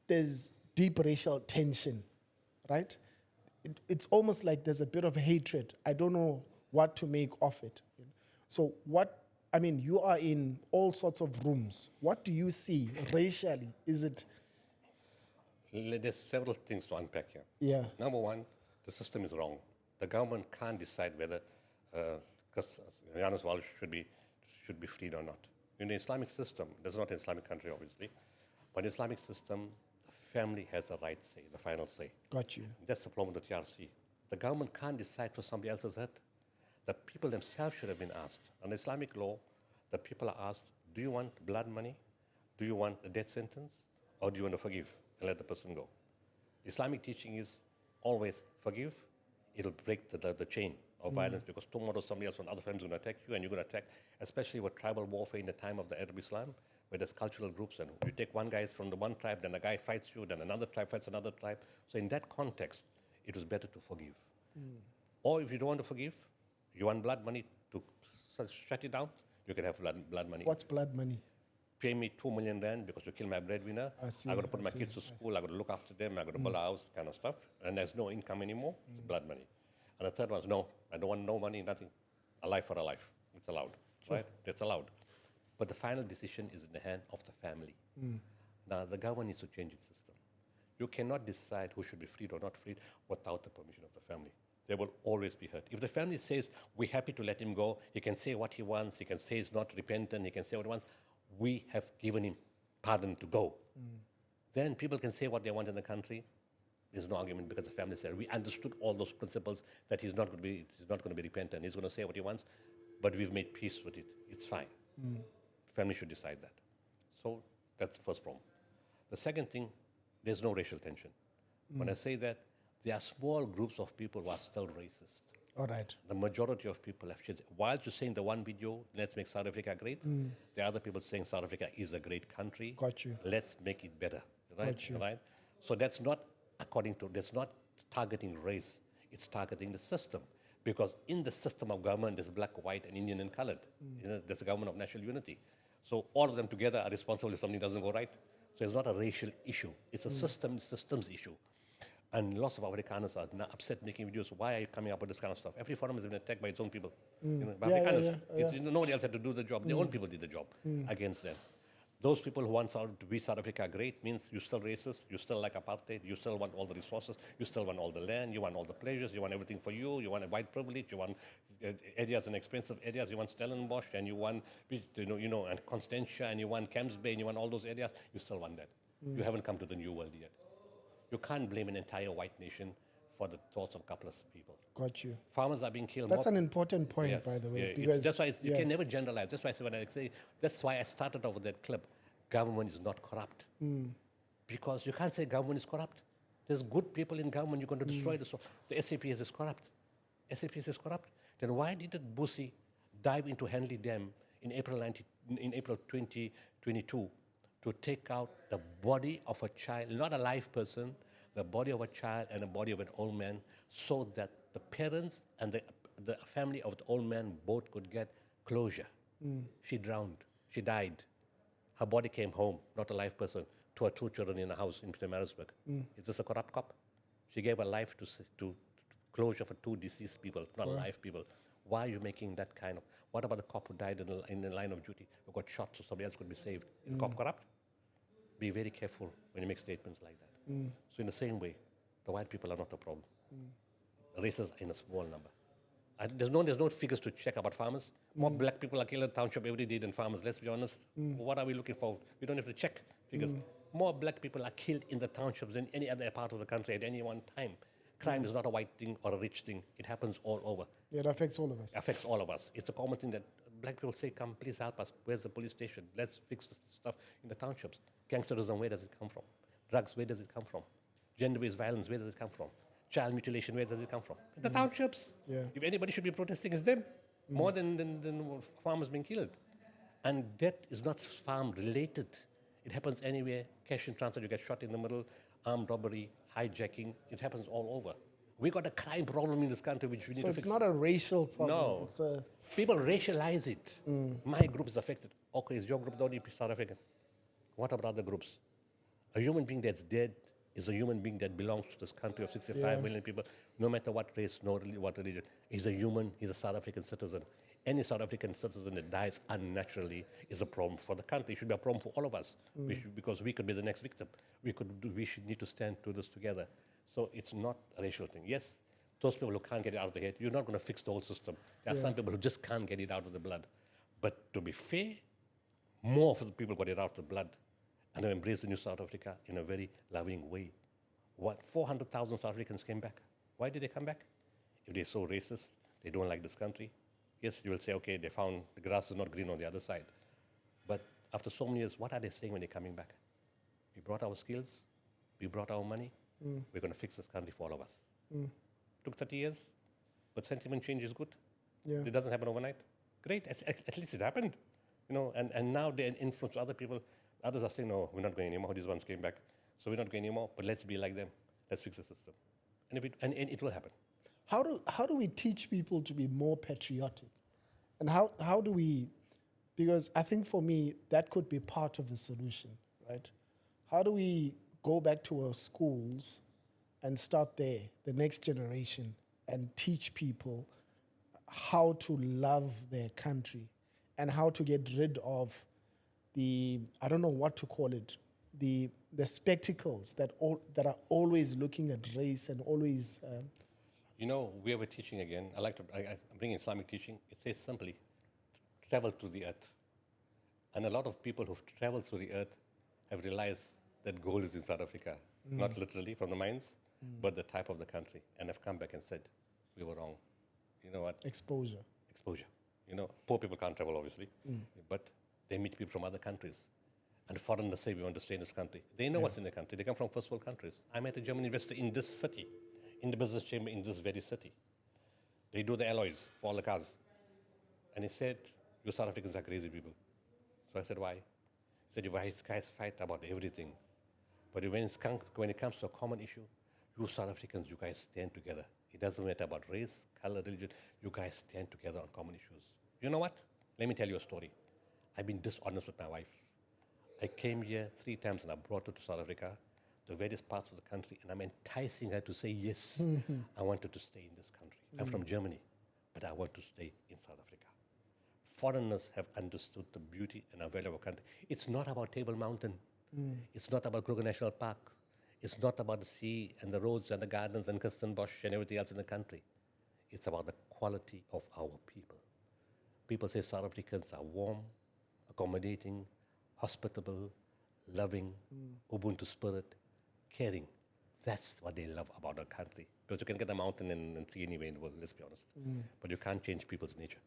B: there's deep racial tension, right? It's almost like there's a bit of hatred. I don't know what to make of it. So you are in all sorts of rooms. What do you see racially? Is it...
A: There's several things to unpack here.
B: Yeah.
A: Number one, the system is wrong. The government can't decide whether, because Janus Walsh should be freed or not. In the Islamic system, there's not an Islamic country, obviously, but in the Islamic system, the family has the right say, the final say.
B: Got you.
A: That's the problem with the TRC. The government can't decide for somebody else's hurt. The people themselves should have been asked. Under Islamic law, the people are asked, do you want blood money? Do you want a death sentence? Or do you want to forgive and let the person go? Islamic teaching is always forgive. It'll break the chain of violence, because tomorrow somebody else from other families is going to attack you and you're going to attack, especially with tribal warfare in the time of the Arab Islam, where there's cultural groups and you take one guy from the one tribe, then a guy fights you, then another tribe fights another tribe. So in that context, it was better to forgive. Or if you don't want to forgive, you want blood money to shut it down, you can have blood money.
B: What's blood money?
A: Pay me 2 million rand because you killed my breadwinner. I got to put my kids to school. I got to look after them. I got to build a house, kind of stuff. And there's no income anymore. It's blood money. And the third one is no. I don't want no money, nothing. A life for a life. It's allowed, right? That's allowed. But the final decision is in the hand of the family. Now the government needs to change its system. You cannot decide who should be freed or not freed without the permission of the family. They will always be hurt. If the family says, we're happy to let him go, he can say what he wants, he can say he's not repentant, he can say what he wants, we have given him pardon to go. Then people can say what they want in the country. There's no argument, because the family said, we understood all those principles that he's not going to be repentant. He's going to say what he wants, but we've made peace with it. It's fine. Family should decide that. So that's the first problem. The second thing, there's no racial tension. When I say that, there are small groups of people who are still racist.
B: All right.
A: The majority of people have changed. While you're saying the one video, let's make South Africa great, there are other people saying South Africa is a great country.
B: Got you.
A: Let's make it better. Right?
B: Got you.
A: Right? So that's not that's not targeting race. It's targeting the system. Because in the system of government, there's black, white, and Indian and colored. There's a government of national unity. So all of them together are responsible if something doesn't go right. So it's not a racial issue. It's a systems issue. And lots of Afrikaners are now upset making videos. Why are you coming up with this kind of stuff? AfriForum has been attacked by its own people. By Afrikaners. Nobody else had to do the job. Their own people did the job against them. Those people who want to be South Africa great means you're still racist, you still like apartheid, you still want all the resources, you still want all the land, you want all the pleasures, you want everything for you, you want a white privilege, you want areas and expensive areas, you want Stellenbosch, and you want, and Constantia, and you want Camps Bay, and you want all those areas, you still want that. You haven't come to the new world yet. You can't blame an entire white nation for the thoughts of a couple of people.
B: Got you.
A: Farmers are being killed.
B: That's an important point,
A: Yes,
B: by the way.
A: yeah,
B: Because
A: that's why you can never generalize. That's why I say when I say that's why I started off with that clip. Government is not corrupt, because you can't say government is corrupt. There's good people in government. You're going to destroy the SAPS is corrupt. SAPS is corrupt. Then why did Busi dive into Henley Dam in April 2022 to take out the body of a child, not a live person, the body of a child and the body of an old man, so that the parents and the family of the old man both could get closure? She drowned. She died. Her body came home, not a live person, to her 2 children in a house in Pietermaritzburg. Is this a corrupt cop? She gave her life to closure for 2 deceased people, not live people. Why are you making that kind of... What about the cop who died in the line of duty, who got shot so somebody else could be saved? Is the cop corrupt? Be very careful when you make statements like that. So in the same way, the white people are not the problem. Races are in a small number. There's no figures to check about farmers. More black people are killed in the township every day than farmers, let's be honest. What are we looking for? We don't have to check figures. More black people are killed in the townships than any other part of the country at any one time. Crime is not a white thing or a rich thing. It happens all over.
B: Yeah, it affects all of us.
A: It affects all of us. It's a common thing that black people say, come, please help us. Where's the police station? Let's fix the stuff in the townships. Gangsterism, where does it come from? Drugs, where does it come from? Gender-based violence, where does it come from? Child mutilation, where does it come from? The townships.
B: Yeah.
A: If anybody should be protesting, it's them. More than farmers being killed. And that is not farm-related. It happens anywhere. Cash in transit, you get shot in the middle. Armed robbery, hijacking. It happens all over. We got a crime problem in this country which we need to fix.
B: So it's not a racial problem.
A: No.
B: It's a...
A: People racialize it. My group is affected. Okay, is your group the only South African? What about other groups? A human being that's dead is a human being that belongs to this country of 65 million people, no matter what race, what religion. He's a human, he's a South African citizen. Any South African citizen that dies unnaturally is a problem for the country. It should be a problem for all of us, because we could be the next victim. We should need to stand to this together. So it's not a racial thing. Yes, those people who can't get it out of the head, you're not going to fix the whole system. There are some people who just can't get it out of the blood. But to be fair, more of the people got it out of the blood and have embraced the new South Africa in a very loving way. 400,000 South Africans came back. Why did they come back? If they're so racist, they don't like this country. Yes, you will say, okay, they found the grass is not green on the other side. But after so many years, what are they saying when they're coming back? We brought our skills, we brought our money, we're going to fix this country for all of us. Took 30 years, but sentiment change is good.
B: Yeah.
A: It doesn't happen overnight. Great, at least it happened. And now they influence other people. Others are saying, no, we're not going anymore. These ones came back, so we're not going anymore, but let's be like them. Let's fix the system. And it will happen.
B: How do we teach people to be more patriotic? And how do we, because I think for me, that could be part of the solution, right? How do we go back to our schools and start there, the next generation, and teach people how to love their country and how to get rid of the, I don't know what to call it, the spectacles that are always looking at race and always...
A: we have a teaching again. I bring Islamic teaching. It says simply, travel to the earth. And a lot of people who've traveled through the earth have realized that gold is in South Africa. Not literally from the mines, but the type of the country. And have come back and said, we were wrong. You know what?
B: Exposure.
A: Poor people can't travel, obviously, but they meet people from other countries. And foreigners say, we want to stay in this country. They know what's in the country. They come from first world countries. I met a German investor in this city, in the business chamber in this very city. They do the alloys for all the cars. And he said, you South Africans are crazy people. So I said, why? He said, you guys fight about everything. But when it comes to a common issue, you South Africans, you guys stand together. It doesn't matter about race, color, religion. You guys stand together on common issues. You know what? Let me tell you a story. I've been dishonest with my wife. I came here 3 times and I brought her to South Africa, to various parts of the country, and I'm enticing her to say, yes, I want her to stay in this country. I'm from Germany, but I want to stay in South Africa. foreigners have understood the beauty and value of our country. It's not about Table Mountain. It's not about Kruger National Park. It's not about the sea and the roads and the gardens and Kirstenbosch and everything else in the country. It's about the quality of our people. People say South Africans are warm, accommodating, hospitable, loving, Ubuntu spirit, caring. That's what they love about our country. Because you can get a mountain and tree anywhere in the world, let's be honest. But you can't change people's nature.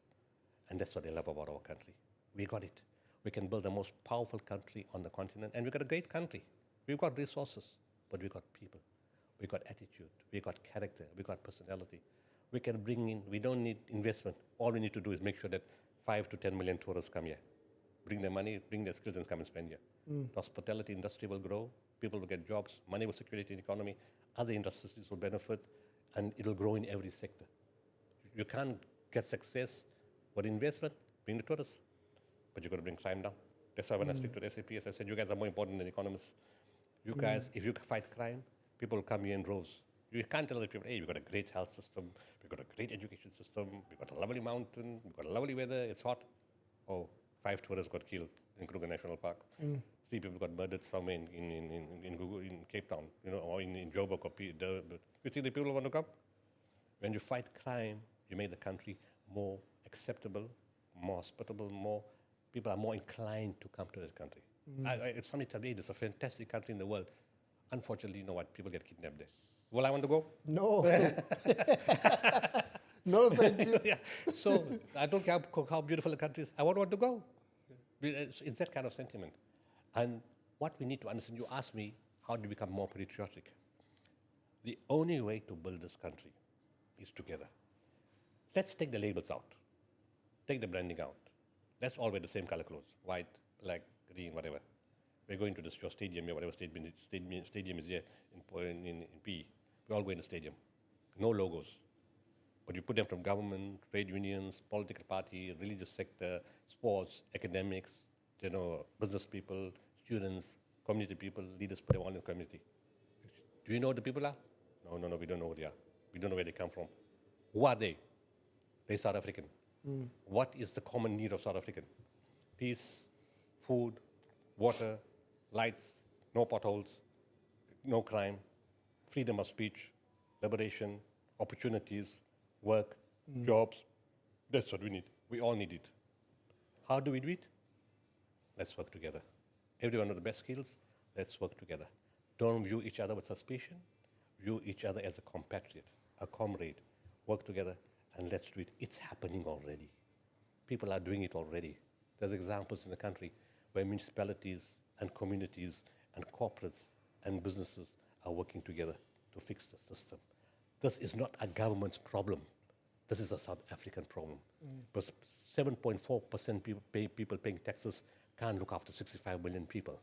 A: And that's what they love about our country. We got it. We can build the most powerful country on the continent. And we've got a great country. We've got resources, but we've got people. We've got attitude. We've got character. We've got personality. We can bring in, we don't need investment. All we need to do is make sure that 5 to 10 million tourists come here. Bring their money, bring their skills and come and spend here. The hospitality industry will grow. People will get jobs. Money will circulate in the economy. Other industries will benefit. And it will grow in every sector. You can't get success with investment, bring the tourists. But you've got to bring crime down. That's why when I speak to the SAPS, I said, you guys are more important than economists. You guys, if you fight crime, people will come here in droves. You can't tell the people, hey, we've got a great health system, we've got a great education system, we've got a lovely mountain, we've got a lovely weather, it's hot. Oh, 5 tourists got killed in Kruger National Park. 3 people got murdered somewhere in Cape Town, or in Joburg or Durban. You think the people want to come? When you fight crime, you make the country more acceptable, more hospitable, people are more inclined to come to this country. If somebody tells me, hey, this is a fantastic country in the world, unfortunately, you know what? People get kidnapped there. Will I want to go?
B: No. No, thank you.
A: Yeah. So I don't care how beautiful the country is. I won't want to go. It's that kind of sentiment. And what we need to understand, you ask me, how do we become more patriotic? The only way to build this country is together. Let's take the labels out. Take the branding out. Let's all wear the same color clothes. White, black, green, whatever. We're going to your stadium here, whatever stadium is here in PE. We all go in the stadium. No logos. But you put them from government, trade unions, political party, religious sector, sports, academics, business people, students, community people, leaders, put them all in the community. Do you know who the people are? No, we don't know who they are. We don't know where they come from. Who are they? They're South African. What is the common need of South African? Peace, food, water, lights, no potholes, no crime, freedom of speech, liberation, opportunities, work, jobs. That's what we need. We all need it. How do we do it? Let's work together. Everyone with the best skills, let's work together. Don't view each other with suspicion. View each other as a compatriot, a comrade. Work together and let's do it. It's happening already. People are doing it already. There's examples in the country where municipalities and communities and corporates and businesses are working together to fix the system. This is not a government's problem. This is a South African problem. Because 7.4% people paying taxes can't look after 65 million people.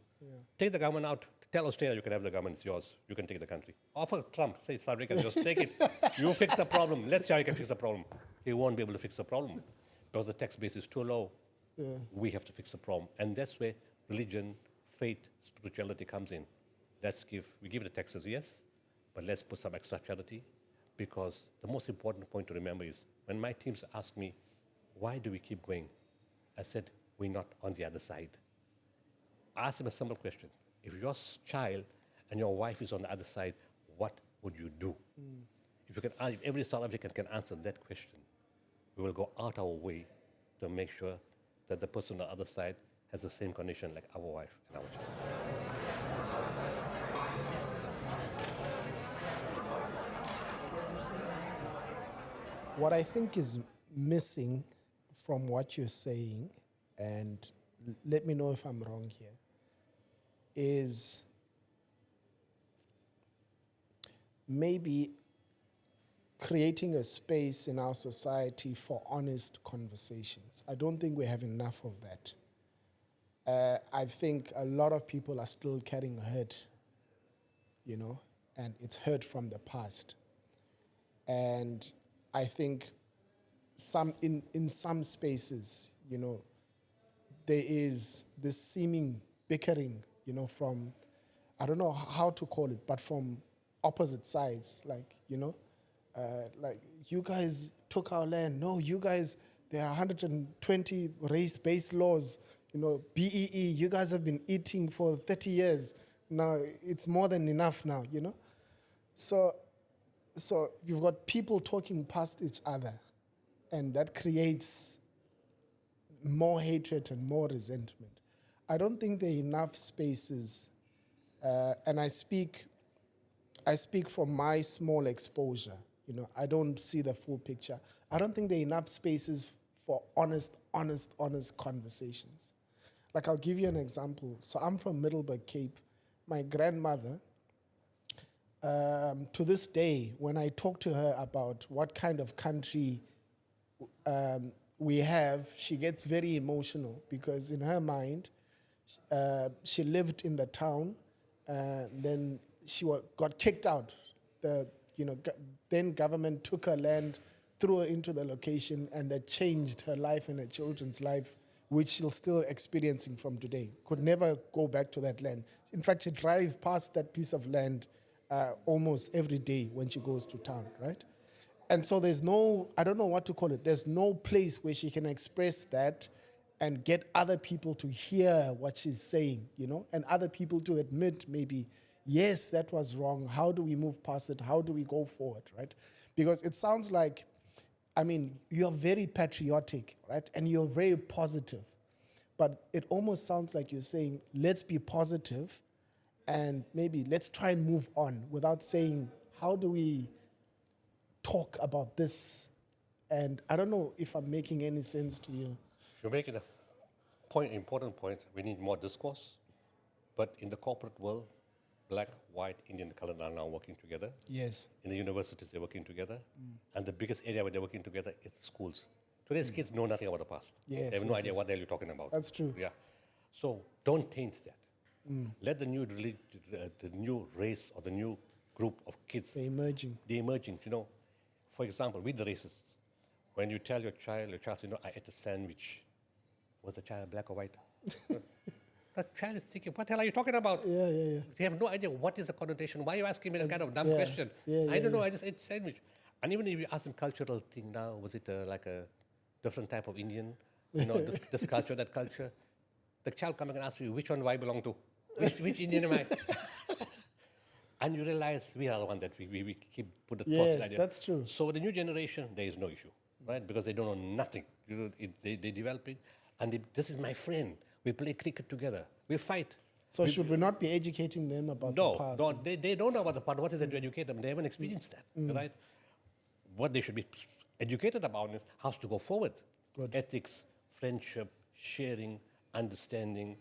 A: Take the government out. Tell Australia you can have the government, it's yours. You can take the country. Offer Trump, say South Africa, just take it. You fix the problem. Let's see how you can fix the problem. He won't be able to fix the problem because the tax base is too low. We have to fix the problem. And that's where religion, faith, spirituality comes in. We give the taxes, yes, but let's put some extra charity, because the most important point to remember is when my teams ask me, why do we keep going? I said, we're not on the other side. I asked them a simple question. If your child and your wife is on the other side, what would you do? If every South African can answer that question, we will go out our way to make sure that the person on the other side has the same condition like our wife and our child.
B: What I think is missing from what you're saying, and let me know if I'm wrong here, is maybe creating a space in our society for honest conversations. I don't think we have enough of that. I think a lot of people are still carrying hurt, and it's hurt from the past. And I think in some spaces, there is this seeming bickering, from, I don't know how to call it, but from opposite sides, like you guys took our land. No, you guys, there are 120 race-based laws. BEE, you guys have been eating for 30 years. Now it's more than enough now, So you've got people talking past each other, and that creates more hatred and more resentment. I don't think there are enough spaces, and I speak from my small exposure. I don't see the full picture. I don't think there are enough spaces for honest conversations. Like, I'll give you an example. So I'm from Middleburg, Cape. My grandmother, to this day, when I talk to her about what kind of country we have, she gets very emotional, because in her mind, she lived in the town, then she got kicked out. Then government took her land, threw her into the location, and that changed her life and her children's life, which she's still experiencing from today. Could never go back to that land. In fact, she drives past that piece of land almost every day when she goes to town, right? And so there's no, I don't know what to call it, there's no place where she can express that and get other people to hear what she's saying, and other people to admit maybe, yes, that was wrong. How do we move past it? How do we go forward, right? Because it sounds like, you're very patriotic, right? And you're very positive. But it almost sounds like you're saying, let's be positive and maybe let's try and move on, without saying, how do we talk about this? And I don't know if I'm making any sense to you.
A: You're making an important point. We need more discourse. But in the corporate world, black, white, Indian, colored are now working together.
B: Yes.
A: In the universities, they're working together. And the biggest area where they're working together is schools. Today's kids know nothing about the past.
B: Yes,
A: they have no
B: yes,
A: idea
B: yes.
A: what the hell you're talking about.
B: That's true.
A: Yeah. So don't taint that. Let the new race or the new group of kids,
B: They're emerging.
A: For example, with the racists, when you tell your child says, I ate a sandwich, was the child black or white? The child is thinking, what the hell are you talking about?
B: Yeah.
A: They have no idea what is the connotation. Why are you asking me that kind of dumb
B: Yeah.
A: question?
B: Yeah,
A: I don't know,
B: yeah.
A: I just ate sandwich. And even if you ask them cultural thing now, was it like a different type of Indian? This culture, that culture. The child coming and ask you, which one do I belong to? Which Indian am I? And you realize we are the one that we keep put the thoughts in
B: Yes,
A: idea.
B: that's true.
A: So the new generation, there is no issue, right? Because they don't know nothing. They develop it. And this is my friend. We play cricket together. We fight.
B: So should we not be educating them about the past?
A: No, they don't know about the past. What is it to educate them? They haven't experienced that, right? What they should be educated about is how to go forward.
B: Good.
A: Ethics, friendship, sharing, understanding.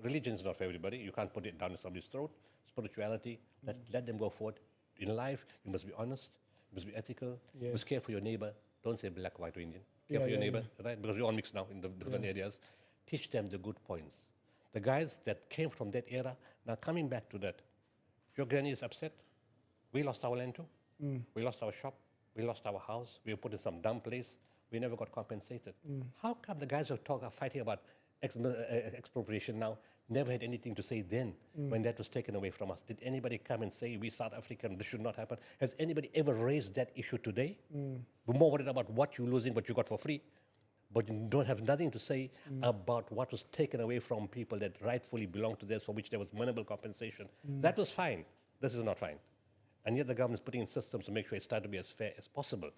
A: Religion is not for everybody. You can't put it down somebody's throat. Spirituality, let them go forward. In life, you must be honest. You must be ethical. You
B: Yes.
A: must care for your neighbor. Don't say black, white, or Indian. Care
B: Yeah,
A: for your
B: yeah,
A: neighbor, right? Because we're all mixed now in the different areas. Teach them the good points. The guys that came from that era, now coming back to that, your granny is upset. We lost our land too. We lost our shop. We lost our house. We were put in some dumb place. We never got compensated. How come the guys who are fighting about expropriation now never had anything to say then when that was taken away from us? Did anybody come and say, we South African, this should not happen? Has anybody ever raised that issue today? We're more worried about what you're losing, what you got for free. But you don't have nothing to say about what was taken away from people that rightfully belonged to this, for which there was minimal compensation. That was fine. This is not fine. And yet the government is putting in systems to make sure it's started to be as fair as possible.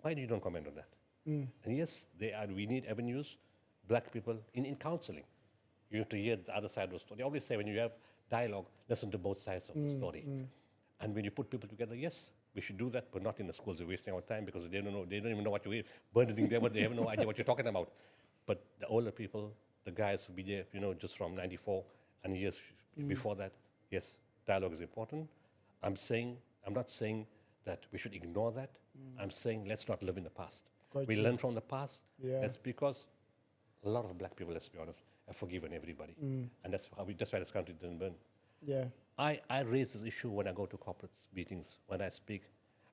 A: Why do you don't comment on that? And yes, we need avenues, black people, in counseling. You have to hear the other side of the story. I always say when you have dialogue, listen to both sides of the story. And when you put people together, yes, we should do that, but not in the schools. We're wasting our time because they don't know. They don't even know what you're burdening them, but they have no idea what you're talking about. But the older people, the guys who be there, just from 94 and years before that, yes, dialogue is important. I'm not saying that we should ignore that. I'm saying let's not live in the past. We learn from the past.
B: Yeah.
A: That's because a lot of black people, let's be honest, have forgiven everybody. And that's why this country didn't burn.
B: Yeah.
A: I raise this issue when I go to corporate meetings, when I speak.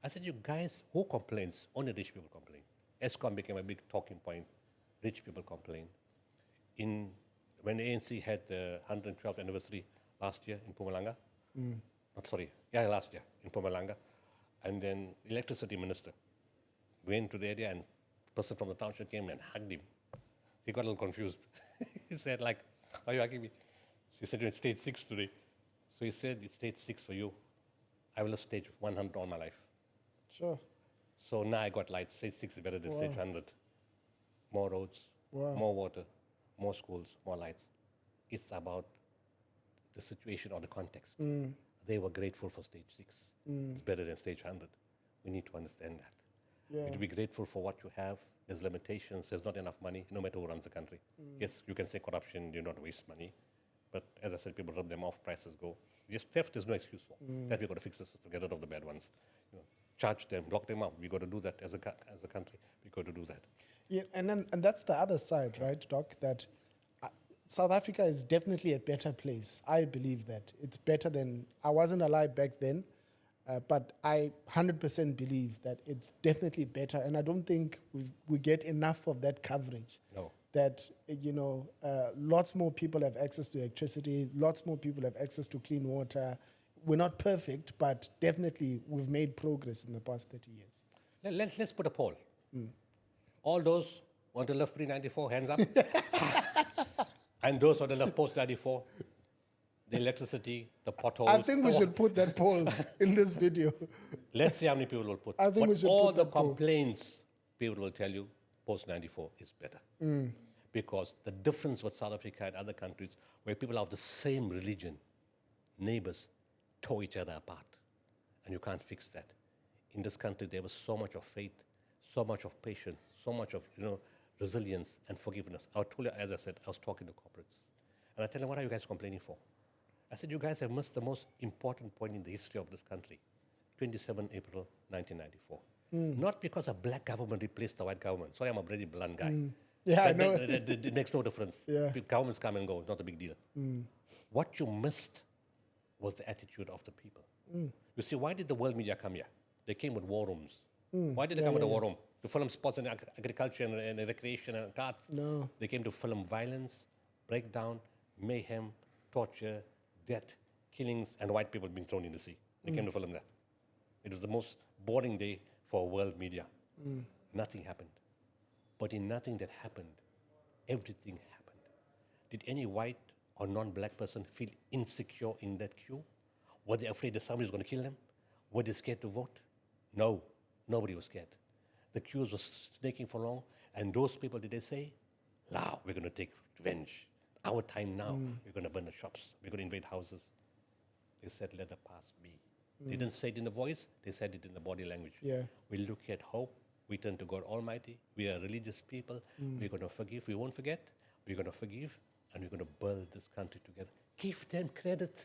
A: I said, you guys, who complains? Only rich people complain. ESCOM became a big talking point. Rich people complain. When the ANC had the 112th anniversary last year in Mpumalanga, last year in Mpumalanga, and then electricity minister went to the area and person from the township came and hugged him. He got a little confused. He said, like, why are you hugging me? She said, you're at stage 6 today. So he said, it's stage 6 for you. I will have stage 100 all my life.
B: Sure.
A: So now I got lights. Stage 6 is better than stage 100. More roads,
B: Wow.
A: more water, more schools, more lights. It's about the situation or the context. They were grateful for stage 6. It's better than stage 100. We need to understand that.
B: Yeah.
A: We need to be grateful for what you have. There's limitations. There's not enough money, no matter who runs the country. Yes, you can say corruption, do not waste money. But as I said, people rub them off, prices go. Just theft is no excuse for. That we've got to fix the system, get rid of the bad ones. You know, charge them, lock them up. We've got to do that as a country. We've got to do that.
B: Yeah, and that's the other side, right, Doc? That South Africa is definitely a better place. I believe that. It's better than... I wasn't alive back then, but I 100% believe that it's definitely better. And I don't think we get enough of that coverage.
A: No.
B: That, lots more people have access to electricity, lots more people have access to clean water. We're not perfect, but definitely we've made progress in the past 30 years.
A: Let's put a poll. All those want to live pre-94, hands up. And those want to live post-94, the electricity, the potholes.
B: I think we should put that poll in this video.
A: Let's see how many people will put.
B: I think we should
A: all
B: put
A: the
B: that poll.
A: complaints, people will tell you post-94 is better. Because the difference with South Africa and other countries where people are of the same religion, neighbors, tore each other apart. And you can't fix that. In this country, there was so much of faith, so much of patience, so much of resilience and forgiveness. I told you, as I said, I was talking to corporates. And I tell them, what are you guys complaining for? I said, you guys have missed the most important point in the history of this country, 27 April 1994. Not because a black government replaced the white government. Sorry, I'm a very blunt guy.
B: Yeah, I know.
A: It makes no difference.
B: Yeah.
A: Governments come and go, not a big deal. What you missed was the attitude of the people. You see, why did the world media come here? They came with war rooms. Why did they come with a war room? To film sports and agriculture and recreation and arts?
B: No.
A: They came to film violence, breakdown, mayhem, torture, death, killings, and white people being thrown in the sea. They came to film that. It was the most boring day for world media. Nothing happened. But in nothing that happened, everything happened. Did any white or non-black person feel insecure in that queue? Were they afraid that somebody was going to kill them? Were they scared to vote? No, nobody was scared. The queues were snaking for long, and those people, did they say, "Now we're going to take revenge. Our time now. We're going to burn the shops. We're going to invade houses." They said, "Let the past be." They didn't say it in the voice. They said it in the body language.
B: Yeah.
A: We look at hope. We turn to God Almighty. We are religious people. We're going to forgive. We won't forget. We're going to forgive, and we're going to build this country together. Give them credit.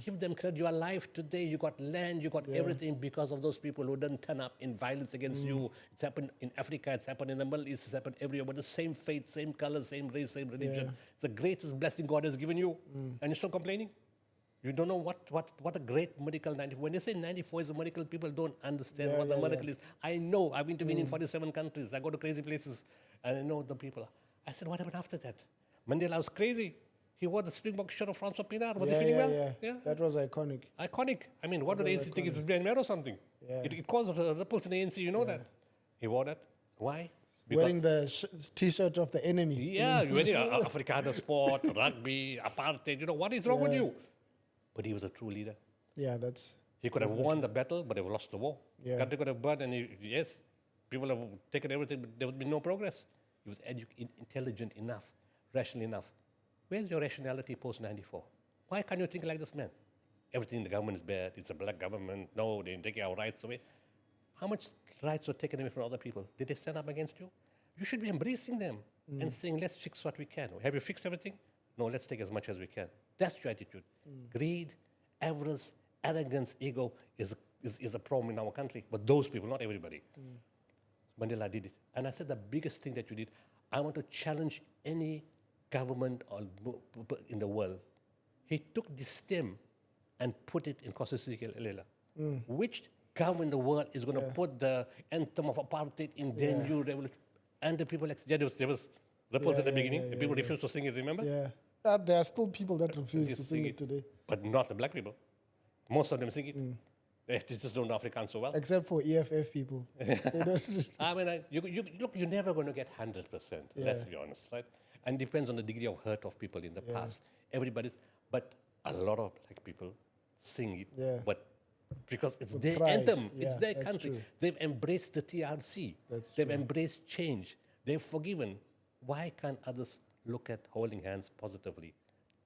A: Give them credit. You are alive today. You got land. You got everything because of those people who didn't turn up in violence against you. It's happened in Africa. It's happened in the Middle East. It's happened everywhere. But the same faith, same color, same race, same religion.
B: Yeah.
A: It's the greatest blessing God has given you. And you're still complaining? You don't know what a great miracle 94. When they say 94 is a miracle, people don't understand what the miracle is. I know. I've intervened in 47 countries. I go to crazy places. And I know the people. I said, what happened after that? Mandela was crazy. He wore the Springbok shirt of Francois Pienaar. Was he feeling well?
B: Yeah. That was iconic.
A: Iconic. I mean, what do the ANC think? It's Brian Mero or something?
B: Yeah.
A: It caused ripples in the ANC, you know that. He wore that. Why?
B: Wearing the T-shirt of the enemy.
A: Yeah, wearing Afrikaner sport, rugby, apartheid. What is wrong with you? But he was a true leader.
B: Yeah, that's...
A: He could have won the battle, but they would have lost the war.
B: Yeah.
A: Country could have burned, and yes, people have taken everything, but there would be no progress. He was intelligent enough, rational enough. Where's your rationality post-94? Why can't you think like this man? Everything in the government is bad. It's a black government. No, they're taking our rights away. How much rights were taken away from other people? Did they stand up against you? You should be embracing them and saying, let's fix what we can. Have you fixed everything? No, let's take as much as we can. That's your attitude. Greed, avarice, arrogance, ego is a problem in our country. But those people, not everybody. Mandela did it. And I said the biggest thing that you did, I want to challenge any government in the world. He took this stem and put it in Constitution Elela. Which government in the world is going to put the anthem of apartheid in their new revolution? And the people, there was ripples at the beginning. The people refused to sing it, remember?
B: Yeah. There are still people that refuse to sing it today.
A: But not the black people. Most of them sing it. They just don't know Afrikaans so well.
B: Except for EFF people. They don't.
A: I mean, look, you're never going to get 100%. Let's be honest, right? And depends on the degree of hurt of people in the past. But a lot of black people sing it, but because it's
B: With
A: their
B: pride.
A: anthem,
B: Yeah,
A: it's their
B: that's
A: country.
B: true.
A: They've embraced the TRC. They've embraced change. They've forgiven. Why can't others look at holding hands positively?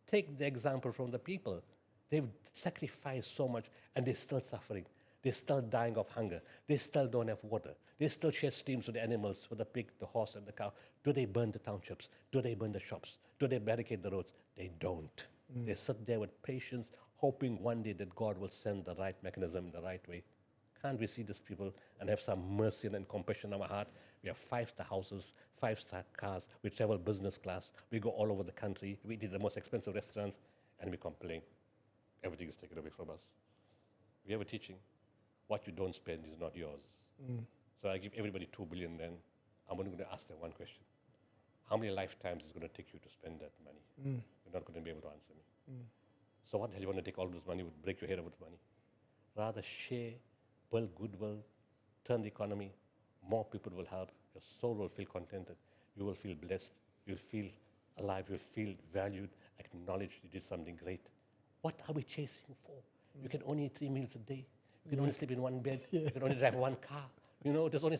A: Take the example from the people. They've sacrificed so much and they're still suffering. They're still dying of hunger. They still don't have water. They still share streams with the animals, with the pig, the horse, and the cow. Do they burn the townships? Do they burn the shops? Do they barricade the roads? They don't. They sit there with patience, hoping one day that God will send the right mechanism in the right way. Can't we see these people and have some mercy and compassion in our heart? We have 5-star houses, 5-star cars. We travel business class. We go all over the country. We eat at the most expensive restaurants, and we complain. Everything is taken away from us. We have a teaching. What you don't spend is not yours. So I give everybody 2 billion, then I'm only going to ask them one question. How many lifetimes is it going to take you to spend that money? You're not going to be able to answer me. So what the hell you want to take all this money, break your head over this money? Rather share, build goodwill, turn the economy, more people will help, your soul will feel contented, you will feel blessed, you'll feel alive, you'll feel valued, acknowledged you did something great. What are we chasing for? You can only eat 3 meals a day. You can only sleep in one bed. You can only drive one car. You know, there's only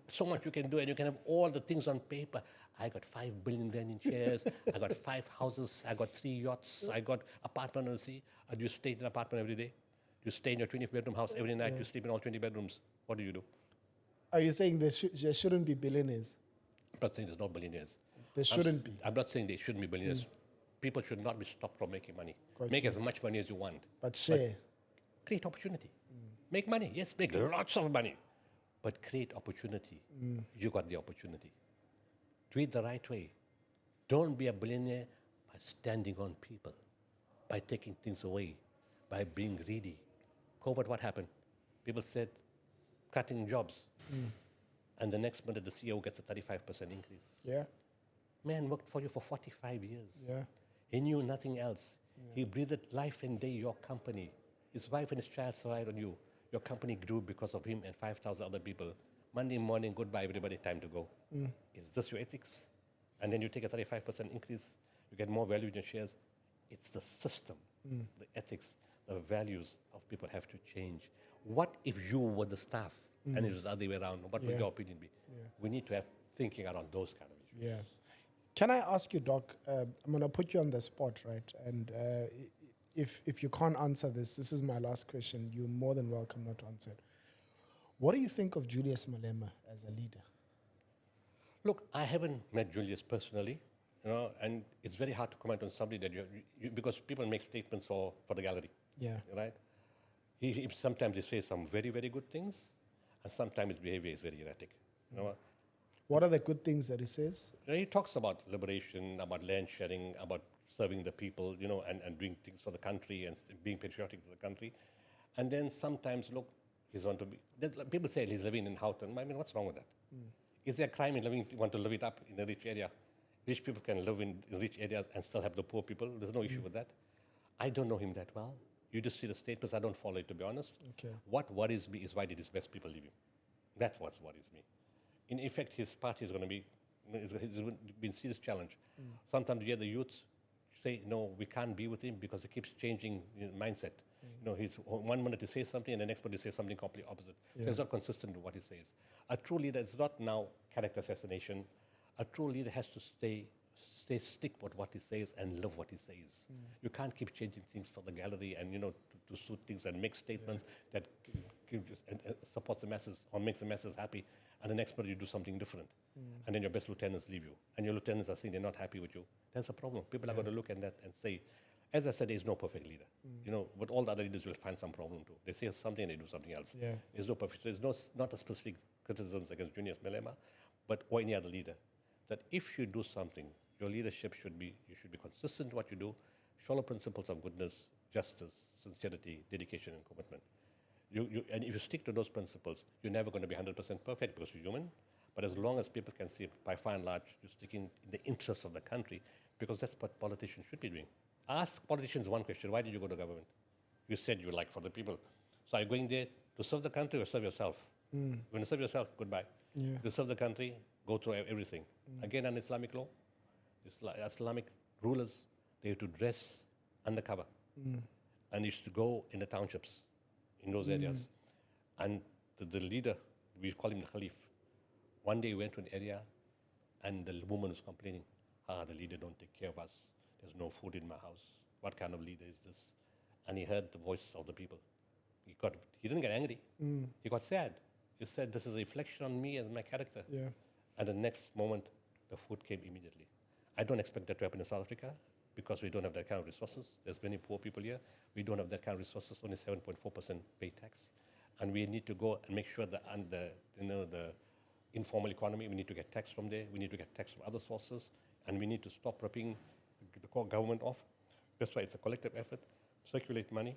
A: so much you can do, and you can have all the things on paper. I got 5 billion rand in shares. I got 5 houses. I got 3 yachts. I got apartment on the sea. Do you stay in an apartment every day? You stay in your 20-bedroom house every night. You sleep in all 20 bedrooms. What do you do?
B: Are you saying there shouldn't be billionaires?
A: I'm not saying there's no billionaires.
B: There shouldn't be.
A: I'm not saying there shouldn't be billionaires. People should not be stopped from making money. Make as much money as you want.
B: But share.
A: Create opportunity. Make money. Yes, make lots of money. But create opportunity. You got the opportunity. Do it the right way. Don't be a billionaire by standing on people, by taking things away, by being greedy. COVID, what happened? People said, cutting jobs. And the next minute, the CEO gets a 35% increase.
B: Yeah.
A: Man worked for you for 45 years.
B: Yeah.
A: He knew nothing else. He breathed life and day your company. His wife and his child survived on you. Your company grew because of him and 5,000 other people. Monday morning, goodbye, everybody, time to go. Is this your ethics? And then you take a 35% increase, you get more value in your shares. It's the system, the ethics, the values of people have to change. What if you were the staff and it was the other way around? What would your opinion be? We need to have thinking around those kind of issues.
B: Yeah. Can I ask you, Doc, I'm going to put you on the spot, right? And if you can't answer this is my last question. You're more than welcome not to answer it. What do you think of Julius Malema as a leader?
A: Look, I haven't met Julius personally, and it's very hard to comment on somebody that because people make statements for the gallery.
B: Yeah.
A: Right? Sometimes he says some very, very good things, and sometimes his behavior is very erratic.
B: What are the good things that he says?
A: He talks about liberation, about land sharing, about serving the people, and doing things for the country and being patriotic to the country. And then sometimes, look, people say he's living in Houghton. I mean, what's wrong with that? Is there a crime in want to live it up in a rich area? Rich people can live in rich areas and still have the poor people. There's no issue with that. I don't know him that well. You just see the statements. I don't follow it, to be honest.
B: Okay.
A: What worries me is why did his best people leave him? That's what worries me. In effect, his party is going to be, it's been a serious challenge. Sometimes you hear the youth say, no, we can't be with him because he keeps changing mindset. He's 1 minute he says something and the next minute he says something completely opposite. So he's not consistent with what he says. A true leader is not now character assassination. A true leader has to stick with what he says and live what he says. You can't keep changing things for the gallery and to suit things and make statements that supports the masses or makes the masses happy, and the next minute you do something different. And then your best lieutenants leave you, and your lieutenants are saying they're not happy with you. There's a problem. People are going to look at that and say, as I said, there's no perfect leader. But all the other leaders will find some problem too. They say something and they do something else.
B: Yeah.
A: There's no perfect. There's not a specific criticisms against Julius Malema, or any other leader. That if you do something, your leadership should be consistent in what you do, follow principles of goodness, justice, sincerity, dedication, and commitment. And if you stick to those principles, you're never going to be 100% perfect because you're human. But as long as people can see, by far and large, you're sticking in the interests of the country, because that's what politicians should be doing. Ask politicians one question: why did you go to government? You said you like for the people. So are you going there to serve the country or serve yourself? When you serve yourself, goodbye.
B: Yeah.
A: To serve the country, go through everything. Again, under Islamic law, Islamic rulers, they have to dress undercover. And used to go in the townships, in those areas. And the leader, we call him the Khalif. One day he went to an area and the woman was complaining, the leader don't take care of us. There's no food in my house. What kind of leader is this? And he heard the voice of the people. He didn't get angry. He got sad. He said, this is a reflection on me as my character.
B: Yeah.
A: And the next moment, the food came immediately. I don't expect that to happen in South Africa because we don't have that kind of resources. There's many poor people here. We don't have that kind of resources, only 7.4% pay tax. And we need to go and make sure that the informal economy, we need to get tax from there. We need to get tax from other sources. And we need to stop ripping the core government off. That's why it's a collective effort. Circulate money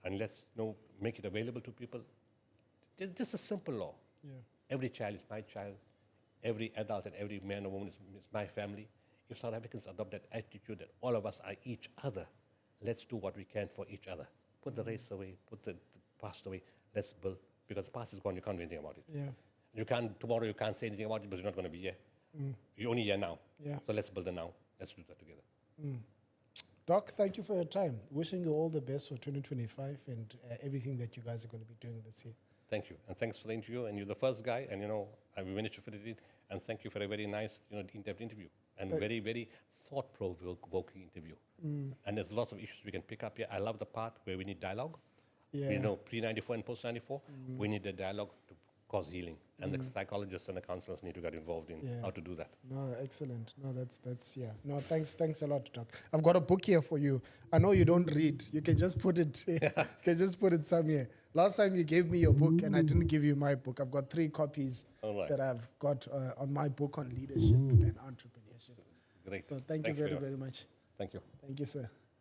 A: and let's make it available to people. It's just a simple law.
B: Yeah.
A: Every child is my child. Every adult and every man or woman is my family. If South Africans adopt that attitude that all of us are each other, let's do what we can for each other. Put the race away, put the past away. Let's build, because the past is gone. You can't do anything about it.
B: Yeah.
A: Tomorrow you can't say anything about it because you're not going to be here. You're only here now.
B: Yeah.
A: So let's build the now. Let's do that together.
B: Doc, thank you for your time. Wishing you all the best for 2025 and everything that you guys are going to be doing this year.
A: Thank you. And thanks for the interview. And you're the first guy, and we managed to fit it in. And thank you for a very nice, in-depth interview. And very, very thought-provoking interview. And there's lots of issues we can pick up here. I love the part where we need dialogue.
B: Yeah.
A: Pre-94 and post-94, we need the dialogue to cause healing. And the psychologists and the counselors need to get involved in how to do that.
B: No, excellent. No, that's yeah. No, thanks a lot, Doc. I've got a book here for you. I know you don't read. You can just put it. You can just put it somewhere. Last time you gave me your book, and I didn't give you my book. I've got 3 copies that I've got on my book on leadership and entrepreneurship.
A: Great.
B: So thank you very, very much.
A: Thank you.
B: Thank you, sir.